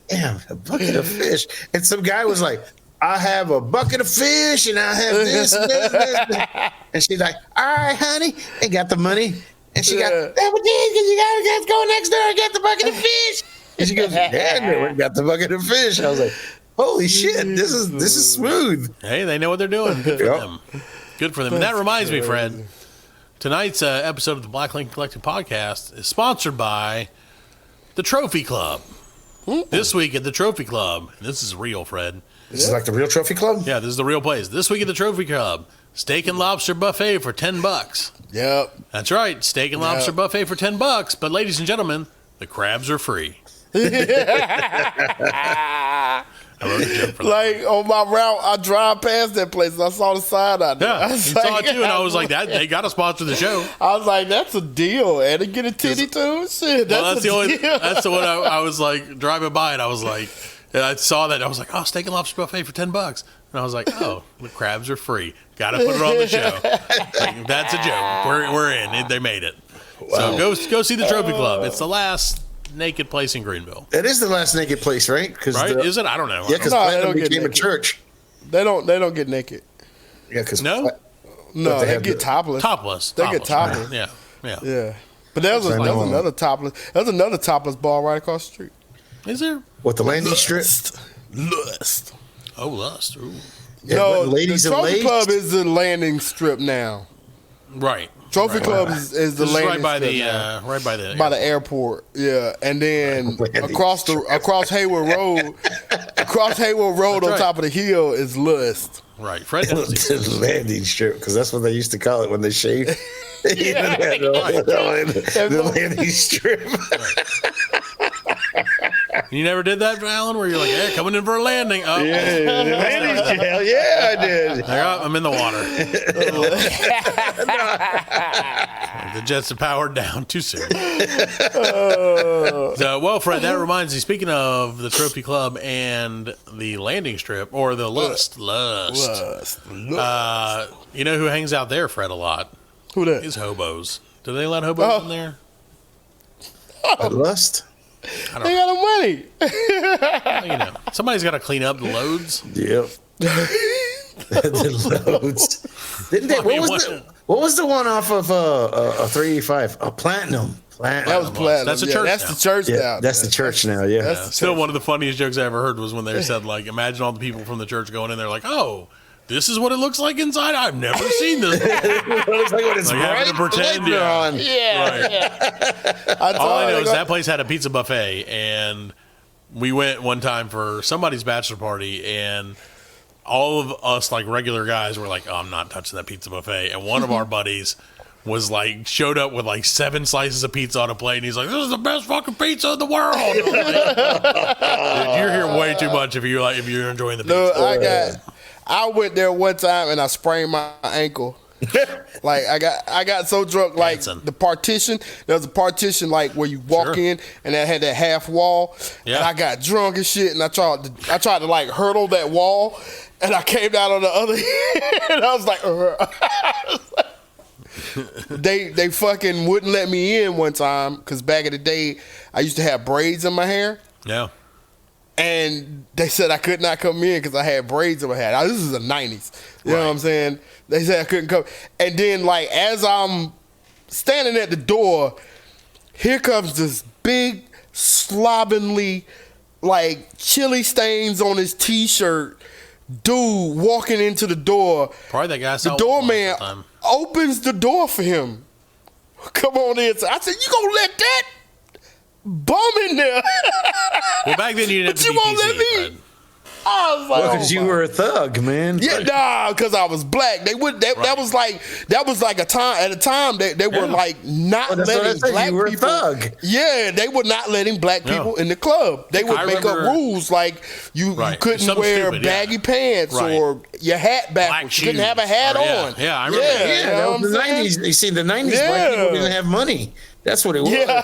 damn, a bucket of fish. And some guy was like, I have a bucket of fish and I have this and this and this. And she's like, all right, honey. And got the money. And she got, Yeah. you gotta go next door and get the bucket of fish. And she goes, yeah, we got the bucket of fish. I was like, holy shit, this is smooth. Hey, they know what they're doing. Good for Yep. them. Good for them. And that reminds me, Fred. Tonight's episode of the Blacklink Collective Podcast is sponsored by the Trophy Club. This week at the Trophy Club, and this is real, Fred. This is like the real trophy club? Yeah, this is the real place. This week at the Trophy Club, steak and lobster buffet for $10. Yep. That's right, steak and lobster buffet for $10. But ladies and gentlemen, the crabs are free. I wrote a joke for that. Like on my route, I drive past that place and I saw the sign out there. Yeah, I you was saw like, it too, and I was like, "That they got to sponsor the show." I was like, that's a deal, and to get a titty too. Shit, Well, that's that's the a only. deal. That's the one I was like driving by, and I was like, and I saw that, and I was like, "Oh, steak and lobster buffet for $10," and I was like, "Oh, the crabs are free. Got to put it on the show." Like, that's a joke. We're in. They made it. So go see the Trophy Club. It's the last naked place in Greenville, It is the last naked place, right? right? Is it? I don't know. Yeah, because No, they Platinum don't get became a naked. church. They don't get naked. Yeah, because No? No, they they have get the- topless. Topless. They get topless. Yeah. Yeah, but there's another topless. There's another topless bar right across the street. Is there? What, the landing strip? Lust. Oh, lust. Ooh. Yeah, No, but ladies the and Trophy ladies. Club is the landing strip now. Right. Trophy Club is the This is landing right by strip the now. by the airport. Yeah, and then Landing across Hayward Road, on right. top of the hill is Lust. right. Fred knows these. The landing strip, because that's what they used to call it when they shaved. The landing strip. You never did that, Alan, where you're like, "Hey, coming in for a landing." Oh, Landing strip. Hell yeah, I did. I'm in the water. The jets are powered down too soon. So, well, Fred, that reminds me. Speaking of the Trophy Club and the landing strip, or the Lust. Lust. You know who hangs out there, Fred, a lot? Who that? Is hobos. Do they let hobos in there? Lust? They got no money. You know, somebody's got to clean up the loads. Yep. The loads. Didn't they? What was the one off of 385? Platinum. That was Platinum. That's a church. That's now. the church now. That's the church now. Yeah. That's the Still, church. one of the funniest jokes I ever heard was when they said, like, imagine all the people from the church going in there, like, oh, this is what it looks like inside. I've never seen this before. It's like when it's Like having to pretend. on. All I know is that place had a pizza buffet, and we went one time for somebody's bachelor party, and all of us, like regular guys, were like, oh, I'm not touching that pizza buffet. And one of our buddies was like, showed up with like 7 slices of pizza on a plate, and he's like, this is the best fucking pizza in the world. Like, dude, you're here way too much if you're enjoying the pizza. No, I went there one time and I sprained my ankle. Like I got so drunk, like the partition. There was a partition like where you walk in, and that had that half wall. Yeah. And I got drunk and shit, and I tried to like hurdle that wall, and I came down on the other end, and I was like, they fucking wouldn't let me in one time because back in the day I used to have braids in my hair. Yeah. And they said I could not come in because I had braids in my hair. Now, this is the 90s. You know what I'm saying? They said I couldn't come. And then, like, as I'm standing at the door, here comes this big, slovenly, like, chili stains on his T-shirt dude walking into the door. Probably that guy. The doorman opens the door for him. Come on in. I said, you gonna let that bum in there? Well, back then you didn't have to be won't let me. Fred. I was like, because you were a thug, man. Yeah, nah, because I was black. They would. That was like a time. At a time, they were like not letting black you were people. A thug. Yeah, they were not letting black people in the club. They would make up rules like you couldn't wear baggy pants or your hat backwards. You couldn't have a hat on. Yeah, I remember. Yeah, that was the 90s. You see, the 90s, black people didn't have money. That's what it was. Yeah.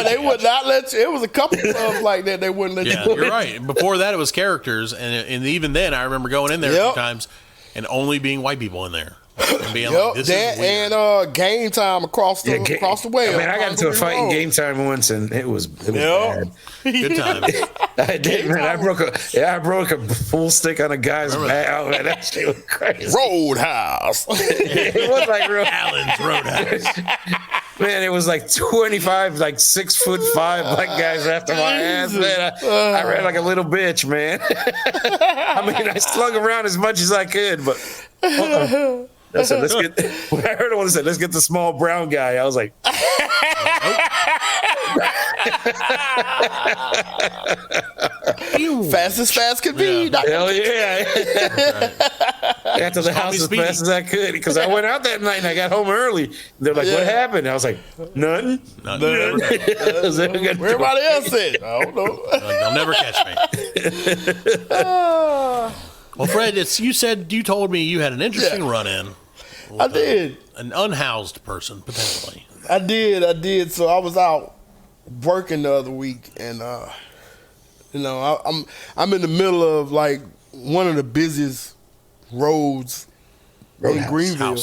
They would not let you. It was a couple clubs like that. They wouldn't let you. Yeah, you're right. Before that, it was characters, and even then, I remember going in there a few times and only being white people in there and being like, "This is weird." And Game Time across the way. I mean, I got into a fight in Game Time once, and it was bad. Good time. I did, man. I broke a full stick on a guy's back. Oh, man, that shit was crazy. Roadhouse. It was like Allen's Roadhouse. Man, it was like 25, like 6'5" black guys after my ass, man. I ran like a little bitch, man. I mean, I slung around as much as I could, but I said, when I heard one say, let's get the small brown guy, I was like, fast as fast could be. Hell yeah. I got to the house as fast as I could because I went out that night and I got home early. They're like, what happened? I was like, nothing. Where everybody else at? I don't know. They'll never catch me. Well, Fred, you told me you had an interesting run-in. I did. An unhoused person, potentially. I did. So I was out working the other week, and I'm in the middle of like one of the busiest roads in Greenville.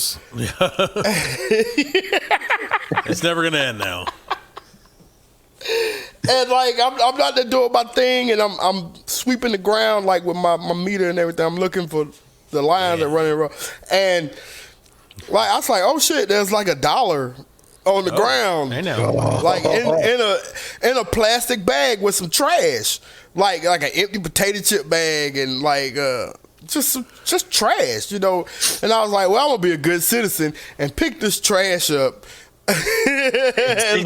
It's never gonna end now. And like I'm out there doing my thing, and I'm sweeping the ground like with my meter and everything. I'm looking for the lines that run in the road, and like I was like, oh shit, there's like $1 on the ground. I know. Like in a plastic bag with some trash, like an empty potato chip bag, and like just trash, you know. And I was like, well, I'm gonna be a good citizen and pick this trash up. and take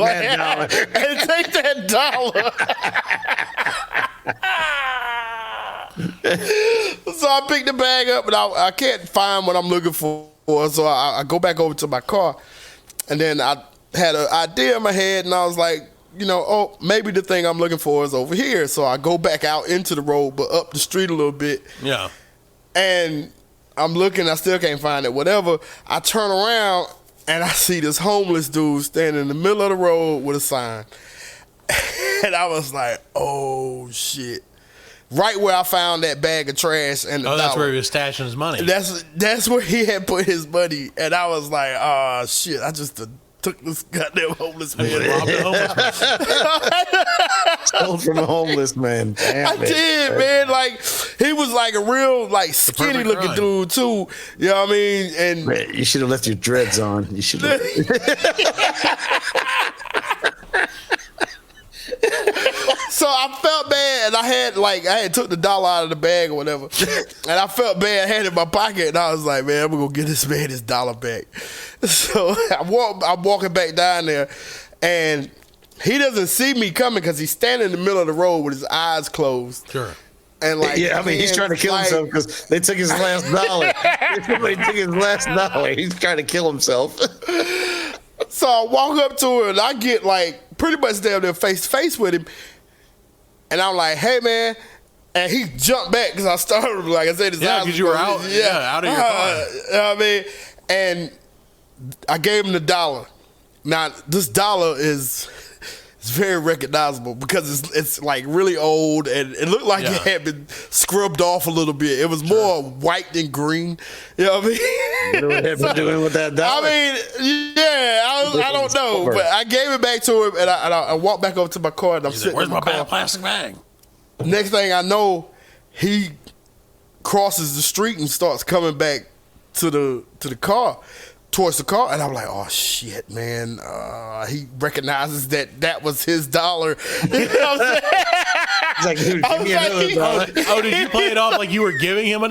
that $1. So I picked the bag up, and I can't find what I'm looking for. So I go back over to my car, and then I had an idea in my head, and I was like, maybe the thing I'm looking for is over here. So I go back out into the road, but up the street a little bit. Yeah. And I'm looking, I still can't find it. Whatever. I turn around, and I see this homeless dude standing in the middle of the road with a sign. And I was like, oh, shit. Right where I found that bag of trash and the $1. That's where he was stashing his money. That's where he had put his money. And I was like, oh, shit, I just took took this goddamn homeless man. Robbed a homeless man. Stole from a homeless man. Damn I did, man. Like, he was like a real, like, skinny looking crime. dude, too. You know what I mean? And Man, you should have left your dreads on. You should have. so I felt bad, and I had took the dollar out of the bag or whatever, and I felt bad. I had it in my pocket, and I was like, man, I'm gonna get this man his dollar back. So I'm walking back down there, and he doesn't see me coming because he's standing in the middle of the road with his eyes closed. Sure. And like, Yeah, I mean, he's trying to kill himself because they took his last dollar. They took his last dollar. He's trying to kill himself. So I walk up to him, and I get like pretty much down there face to face with him, and I'm like, "Hey, man!" And he jumped back because I started, like I said, his eyes because you were out, out of your car. You know what I mean, and I gave him the dollar. Now this dollar is very recognizable because it's like really old, and it looked like it had been scrubbed off a little bit. It was more white than green. You know what I mean? You know what they've been doing with that dollar? I mean, yeah, I don't know, but I gave it back to him, and I walked back over to my car, and I'm sitting Where's in my my car. plastic bag? Next thing I know, he crosses the street and starts coming back to the car, towards the car, and I'm like, oh shit, man. He recognizes that was his dollar. You know what I'm saying? He's like, dude, give me another dollar. Oh, did you play it off like you were giving him $1?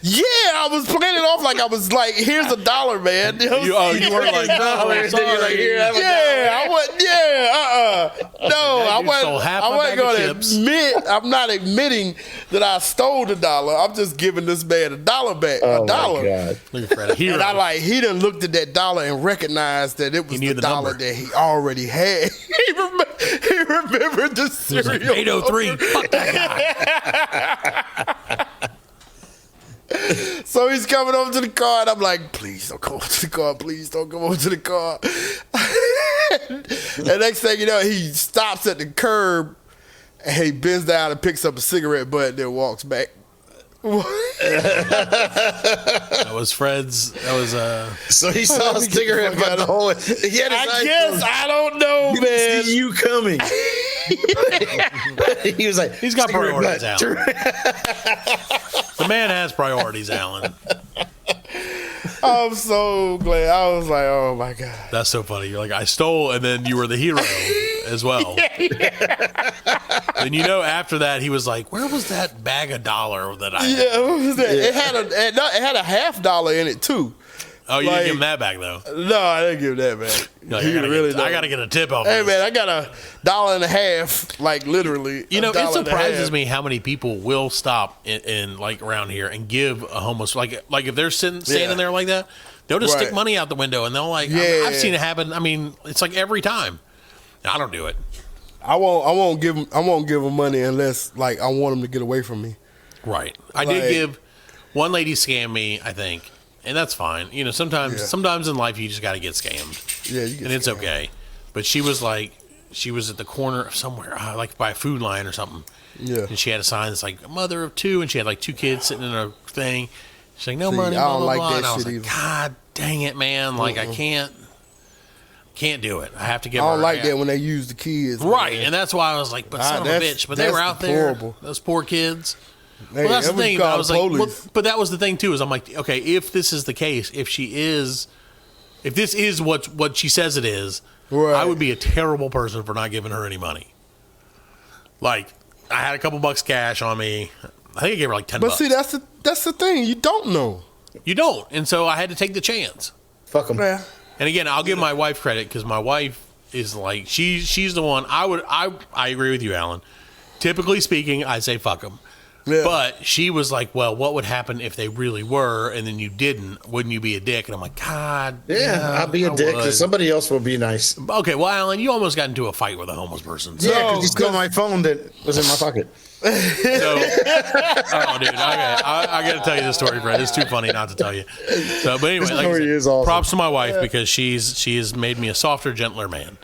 Yeah, I was playing it off like I was like, here's $1, man. You know You weren't like, no, Then you're like, here, have a yeah, I wasn't. Yeah, no, I you stole half my wasn't bag of going to chips. admit. I'm not admitting that I stole the dollar. I'm just giving this man $1 back. Oh, $1. my God. Look at Fred, a hero. And he done looked at that dollar and recognized that it was knew the the dollar number. that he already had. He remembered the He was like, serial 803. number. Fuck that guy. So he's coming over to the car, and I'm like, please don't come over to the car. Please don't come over to the car. And next thing you know, he stops at the curb, and he bends down and picks up a cigarette butt, and then walks back. That was Fred's. That was So he saw a cigarette butt the whole way. He had his eyes I guess, closed. I don't know, He man. didn't see you coming. He was like, He's got cigarette priorities, butt. Alan. The man has priorities, Alan. I'm so glad. I was like, oh my God. That's so funny. You're like, I stole, and then you were the hero as well. And after that, he was like, where was that bag of dollar that I had? Yeah, what was that? It had a $50 in it too. Oh, you didn't give him that back, though. No, I didn't give that back. Like, He really I got to get a tip off Hey this. man, I got $1.50, like literally. It surprises me how many people will stop in like around here and give a homeless like if they're standing there like that, they'll just stick money out the window and they'll like. Yeah. I've seen it happen. I mean, it's like every time. I don't do it. I won't give him money unless like I want him to get away from me. Right. I did give one lady scammed me, I think, and that's fine. Sometimes in life you just got to get scammed. Yeah, you get and it's scammed. okay. But she was at the corner of somewhere, like by a food line or something. Yeah. And she had a sign that's like a mother of 2, and she had like 2 kids sitting in a thing. She's like, no money, I don't blah, blah, like blah. that And I was shit like, either. God dang it, man! Like I can't do it. I have to give. I don't her like that when they use the kids. Right, man. and that's why I was like, but son of a that's- bitch. But they were that's out deplorable. there, those poor kids. Hey, Well, that's the that was thing. I called was like, police. but that was the thing too. Is I'm like, okay, if this is the case, if this is what she says it is, Right. I would be a terrible person for not giving her any money. Like, I had a couple bucks cash on me. I think I gave her like $10. But see, that's the thing. You don't know. You don't, and so I had to take the chance. Fuck him. Yeah. And again, I'll give my wife credit because my wife is like she's the one. I agree with you, Alan. Typically speaking, I say fuck them. Yeah. But she was like, well, what would happen if they really were and then you didn't? Wouldn't you be a dick? And I'm like, God. Yeah, I'll be a dick would. because somebody else will be nice. Okay, well, Alan, you almost got into a fight with a homeless person. So, Yeah, because you stole my phone that was in my pocket. oh, dude, I got to tell you this story, Fred. It's too funny not to tell you. So, but anyway, This like I story said, is awesome. props to my wife because she has made me a softer, gentler man.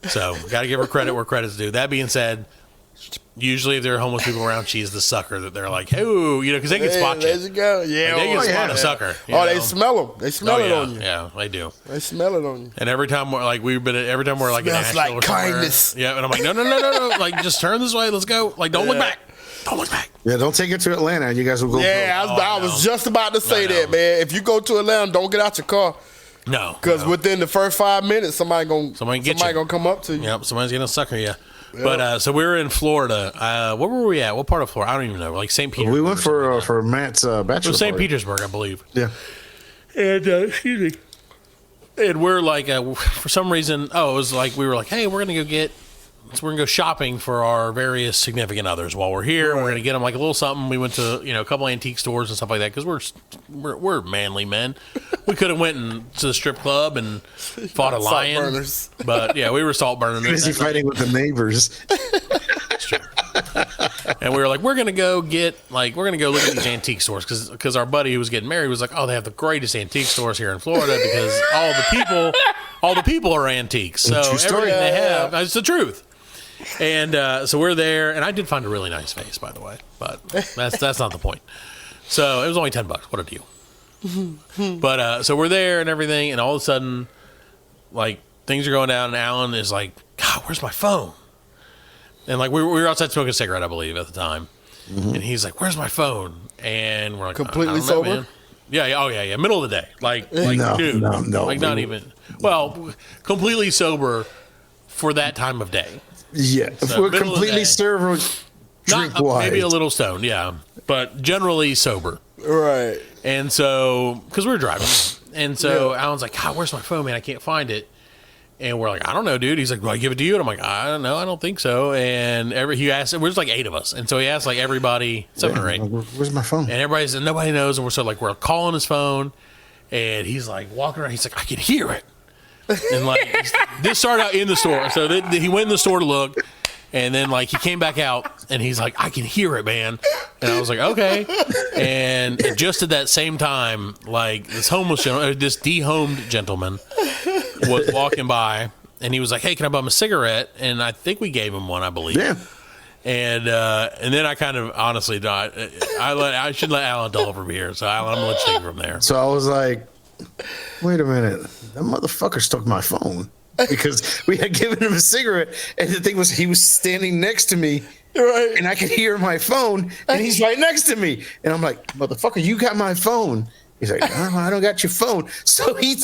So, got to give her credit where credit's due. That being said, usually if there are homeless people around, she's the sucker that they're like, oh, because they can spot you. There you go. Yeah, They can spot a sucker. They smell them. They smell it on you. Yeah, they do. They smell it on you. And every time we're in Nashville Smells like or somewhere, kindness. yeah, and I'm like, no, like just turn this way, let's go. Like, don't look back. Don't look back. Yeah, don't take it to Atlanta. You guys will go. Yeah, I was just about to say that, man. If you go to Atlanta, don't get out your car. No, because within the first 5 minutes, somebody gonna come up to you. Yep, somebody's gonna sucker you. Yep. But so we were in Florida. Where were we at? What part of Florida? I don't even know. Like St. Petersburg. We went for Matt's bachelor. It was St. party. Petersburg, I believe. Yeah. And excuse me. And we're like, for some reason, it was like we were like, hey, we're gonna go shopping for our various significant others while we're here. Right. We're gonna get them like a little something. We went to a couple antique stores and stuff like that because we're manly men. We could have went to the strip club and fought a lion, but yeah, we were Saltburn. Busy fighting with the neighbors. That's true. And we were like, we're gonna go look at these antique stores because our buddy who was getting married was like, oh, they have the greatest antique stores here in Florida because all the people are antiques. So everything they have, it's the truth. And so we're there, and I did find a really nice vase, by the way, but that's not the point. So it was only $10. What a deal! But so we're there and everything, and all of a sudden, like things are going down, and Alan is like, "God, where's my phone?" And like we were outside smoking a cigarette, I believe, at the time, and he's like, "Where's my phone?" And we're like, completely sober. Man. Yeah, middle of the day, no, like not even completely sober for that time of day. Yeah, if we're completely sober, drink-wise. Maybe a little stoned, yeah, but generally sober. Right. And so, because we were driving, and so Alan's like, God, where's my phone, man? I can't find it. And we're like, I don't know, dude. He's like, do I give it to you? And I'm like, I don't know. I don't think so. And he asked, there's like 8 of us. And so he asked like everybody, 7 or 8. Where's my phone? And everybody said, nobody knows. And we're calling his phone. And he's like walking around. He's like, I can hear it. And like this started out in the store, so he went in the store to look, and then like he came back out, and he's like, "I can hear it, man." And I was like, "Okay." And just at that same time, like this dehomed gentleman was walking by, and he was like, "Hey, can I bum a cigarette?" And I think we gave him one, I believe. Yeah. And then I kind of honestly died. I should let Alan tell over here, so Alan, I'm gonna let you take it from there. So I was like, wait a minute, that motherfucker took my phone because we had given him a cigarette, and the thing was he was standing next to me, right, and I could hear my phone, and he's right next to me, and I'm like, motherfucker, you got my phone. He's like, no, I don't got your phone. So he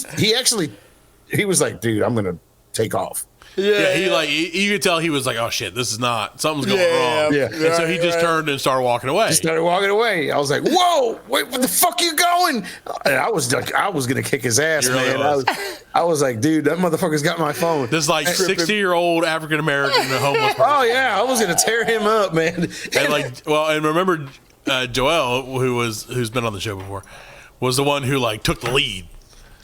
was like, dude, I'm gonna take off. Yeah, you could tell he was like, oh shit, something's going wrong. Yeah. And so he just turned and started walking away. I was like, whoa, wait, where the fuck you going? And I was gonna kick his ass, man. I was like, dude, that motherfucker's got my phone. This like 60-year-old African American homeless person. Oh yeah, I was gonna tear him up, man. And remember Joel, who's been on the show before, was the one who like took the lead.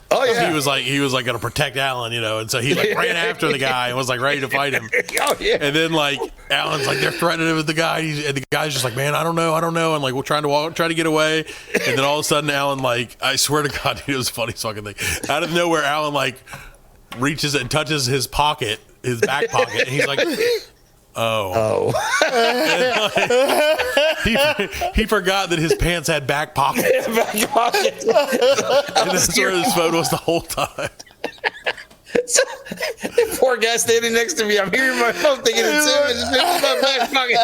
Oh yeah, he was like going to protect Alan, and so he like ran after the guy and was like ready to fight him. Oh yeah, and then like Alan's like they're threatening him with the guy, and the guy's just like, man, I don't know, and like we're trying to get away, and then all of a sudden Alan, like, I swear to God, dude, it was the funniest fucking thing. Out of nowhere, Alan like reaches and touches his back pocket, and he's like, oh. He forgot that his pants had back pockets. Back pockets. And that's where his phone was the whole time. So, the poor guy standing next to me, I'm hearing my phone thinking it's him, and it's in my back pocket.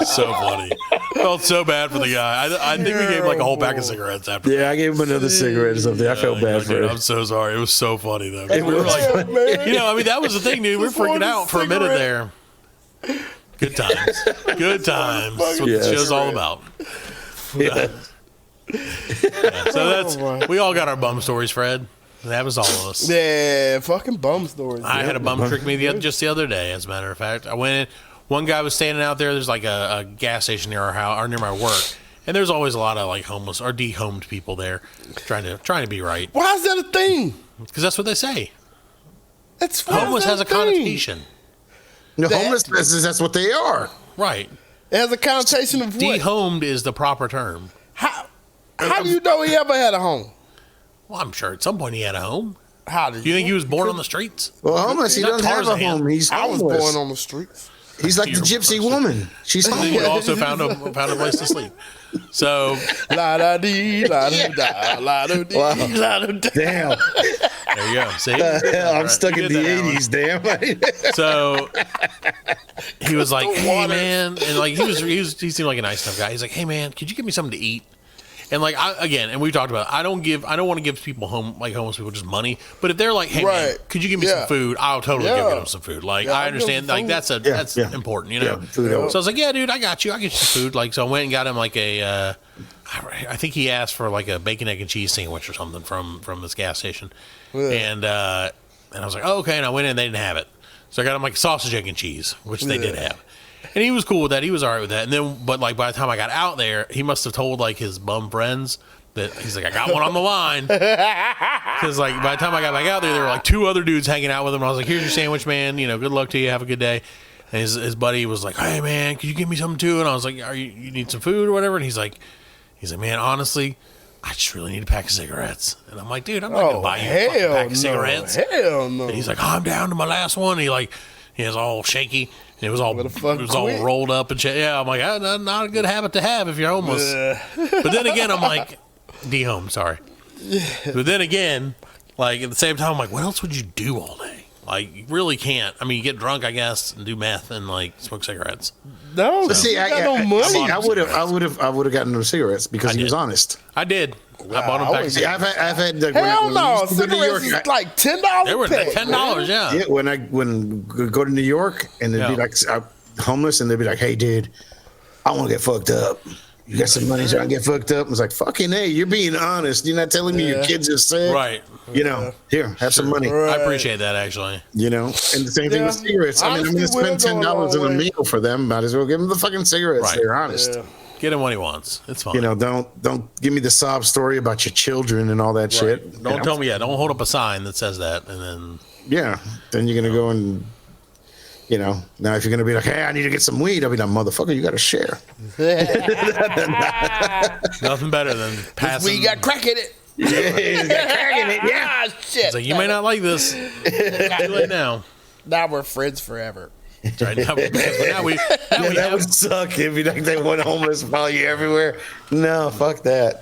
So funny. Felt so bad for the guy. I think we gave him like a whole pack of cigarettes after. Yeah, I gave him another cigarette or something. I felt bad for him. I'm so sorry. It was so funny though. We were like, that was the thing, dude. We were freaking out for a minute there. Good times. Good times. That's what the show's all about. Yeah. So we all got our bum stories, Fred. That was all of us. Yeah, fucking bum stories. I had a bum trick me just the other day, as a matter of fact. I went in, one guy was standing out there. There's like a gas station near our house, or near my work. And there's always a lot of like homeless or dehomed people there trying to be right. Why is that a thing? Because that's what they say. Homeless has a connotation. The homeless, that's what they are. Right. It has a connotation of what? Dehomed is the proper term. How do you know he ever had a home? Well, I'm sure at some point he had a home. How did you think he was born on the streets? Well, homeless, he doesn't have a home. He's homeless. I was born on the streets. He's like the gypsy woman. She's And then you also found a place to sleep. So La da dee, la da da, la da dee, Wow. la da da. damn. there you go. See, I'm stuck You in did the that, Alan. 80s. Damn. So he was like, "Hey man," and like he seemed like a nice enough guy. He's like, "Hey man, could you give me something to eat?" And like and we talked about it, I don't want to give people homeless people just money. But if they're like, "Hey man, could you give me some food?" I'll totally give them some food. Like I understand, like that's important, you know. Food helps. So I was like, "Yeah, dude, I got you. I'll get you some food." Like so, I went and got him like a. I think he asked for like a bacon, egg, and cheese sandwich or something from this gas station, and I was like, "Oh, okay." And I went in, they didn't have it, so I got him like sausage, egg, and cheese, which they did have. And he was cool with that. He was all right with that. And then, but like by the time I got out there, he must have told like his bum friends that he's like, I got one on the line. Because like by the time I got back out there were like two other dudes hanging out with him. And I was like, here's your sandwich, man. You know, good luck to you. Have a good day. And his buddy was like, hey man, could you give me something too? And I was like, you need some food or whatever? And he's like, man, honestly, I just really need a pack of cigarettes. And I'm like, dude, I'm not gonna buy you a fucking pack of cigarettes. Hell no. And he's like, I'm down to my last one. And he was all shaky. And it was all rolled up and shit. Yeah, I'm like, not a good habit to have if you're homeless. But then again, I'm like, dehomed, sorry. But then again, like at the same time, I'm like, what else would you do all day? Like, you really can't. I mean, you get drunk, I guess, and do meth and like smoke cigarettes. No, But see, I got no money. I would have gotten those cigarettes because he was honest. I did. I bought them back. See, I've had like, Hell no, when I used to go to New cigarettes York, is like $10. They were like $10, yeah. Yeah, when we go to New York and they'd be like homeless and they'd be like, hey dude, I want to get fucked up. You got some money so I can get fucked up? I was like, fucking hey, you're being honest. You're not telling me your kids are sick. Right. You know, here, have some money. I appreciate that actually. You know, and the same thing with cigarettes. I mean, I'm going to spend $10 on a meal for them. Might as well give them the fucking cigarettes. Right. They're honest. Yeah. Get him what he wants. It's fine. You know, don't give me the sob story about your children and all that shit. Don't tell me. Don't hold up a sign that says that, and then then you're gonna go and now if you're gonna be like, hey, I need to get some weed, I'll be like, motherfucker, you gotta share. Nothing better than passing. We got crack in it. Yeah, you got crack in it. Yeah, shit. It's like you may not like this. Too late now. Now we're friends forever. Right now, that would suck if you like that one homeless follow you everywhere. No, fuck that.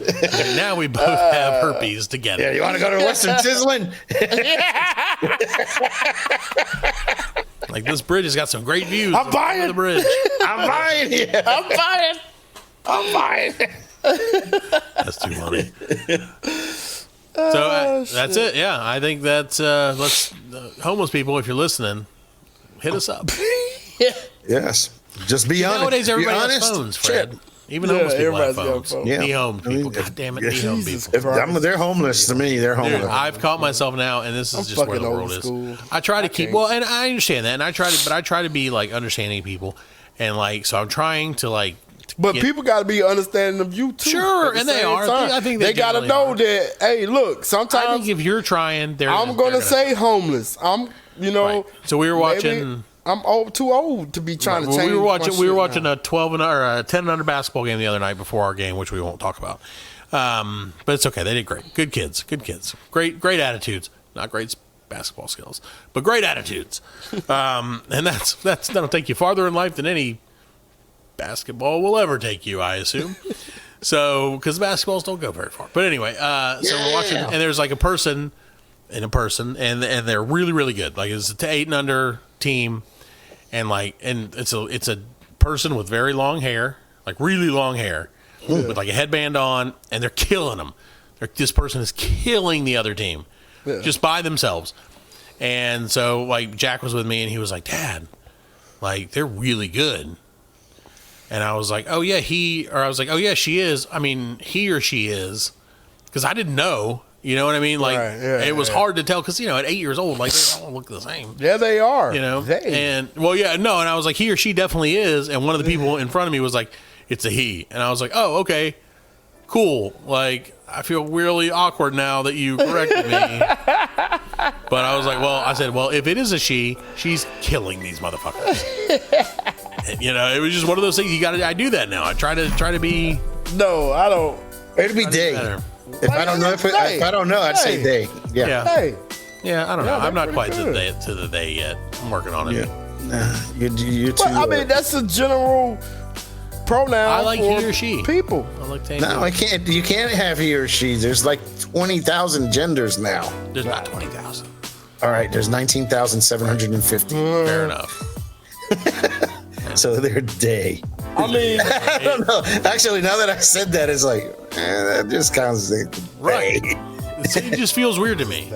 Now we both have herpes together. Yeah, you want to go to Western Sizzling? Like this bridge has got some great views. I'm buying the bridge. I'm buying it. I'm buying. That's too funny. So that's it. Yeah, I think that's homeless people. If you're listening, hit us up. Yes, just be honest. Nowadays, everybody has honest. phones, Fred. Shit. Even homeless people have everybody's phones. got Yeah. Dehomed people. God damn it, dehomed people. They're homeless to me. They're homeless. Dude, I've caught myself now, and this is just where the world is. school. I try to keep and I understand that, and I try to be like understanding people, and like so I'm trying to like. But people got to be understanding of you too. Sure, at the and they same are. time. I think they got to know that. Hey, look. I Sometimes think if you're trying, I'm gonna say homeless. I'm, Right. So we were watching. I'm too old to be trying to change. We were watching now. a 12 and or a 10 and under basketball game the other night before our game, which we won't talk about. But it's okay. They did great. Good kids. Great attitudes. Not great basketball skills, but great attitudes. And that'll take you farther in life than any basketball will ever take you, I assume. So, because basketballs don't go very far. But anyway, so we're watching, and there's like a person, and they're really, really good. Like it's an 8 and under team, and it's a person with very long hair, like really long hair, with like a headband on, and they're killing them. This person is killing the other team just by themselves. And so, like, Jack was with me, and he was like, Dad, like, they're really good. And I was like, oh, yeah, she is. I mean, he or she is. Because I didn't know. You know what I mean? Like, it was hard to tell because, at 8 years old, like, they all look the same. Yeah, they are. And, and I was like, he or she definitely is. And one of the people in front of me was like, it's a he. And I was like, oh, okay, cool. Like, I feel really awkward now that you corrected me. But I was like, well, if it is a she, she's killing these motherfuckers. And, it was just one of those things. I do that now. I try to be. No, I don't. It'd be day. If I don't know, I'd say they. Yeah. Hey. Yeah, I don't know. I'm not quite to the day yet. I'm working on it. Yeah. You're too. Well, I mean, that's a general pronoun. I like for he or she. People. I like Tango. No, I can't. You can't have he or she. There's like 20,000 genders now. There's not 20,000. All right, there's 19,750. Fair enough. So they're they. I mean, I don't know. Actually, now that I said that, it's like that just counts. Right. It just feels weird to me.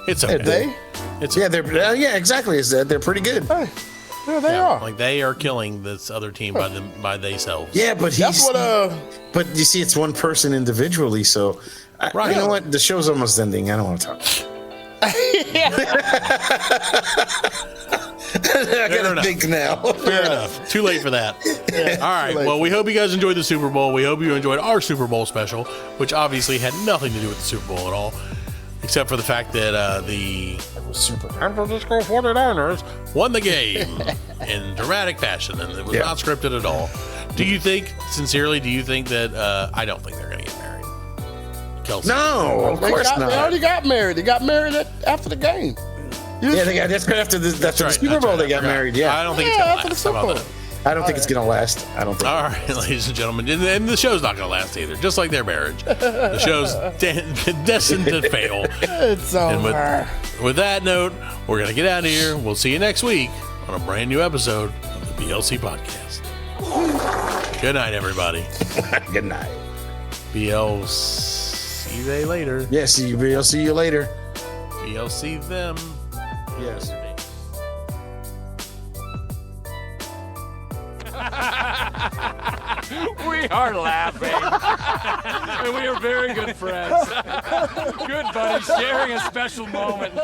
It's okay. they? It's Yeah, they're yeah, exactly. It's they're pretty good. Hey, yeah, they are. like they are killing this other team by themselves. Yeah, but That's what But you see, it's one person individually. So, Right. you know what? The show's almost ending. I don't want to talk. I gotta enough. think now. Fair enough. Too late for that. All right. Well, we hope you guys enjoyed the Super Bowl. We hope you enjoyed our Super Bowl special, which obviously had nothing to do with the Super Bowl at all, except for the fact that the San Francisco 49ers won the game in dramatic fashion, and it was not scripted at all. Do you think, sincerely, that I don't think they're going to get married? Kelsey. No, of course not. They already got married. They got married after the game. Yeah, they got that's right after the Super Bowl. They got married. Yeah, I don't think it's going to last. How about that? I don't think it's going to last. I don't think. All right, ladies and gentlemen, and the show's not going to last either. Just like their marriage, the show's destined to fail. It's over. And with that note, we're going to get out of here. We'll see you next week on a brand new episode of the BLC Podcast. Good night, everybody. Good night. BLC they later. Yes, I'll see you later. BLC them. Yes. We are laughing. And we are very good friends. Good buddies, sharing a special moment.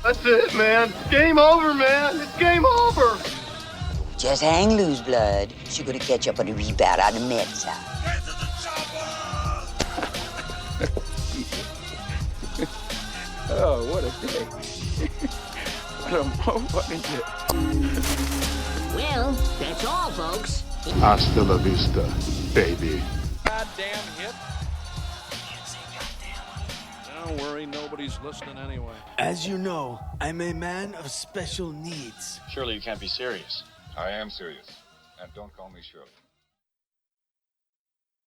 That's it, man. Game over, man. It's game over. Just hang loose, blood. She's gonna catch up on the rebound on the med side. Oh, what a day. What a motherfucking day. Well, that's all, folks. Hasta la vista, baby. Goddamn hit. Don't worry, nobody's listening anyway. As you know, I'm a man of special needs. Surely you can't be serious. I am serious. And don't call me Shirley.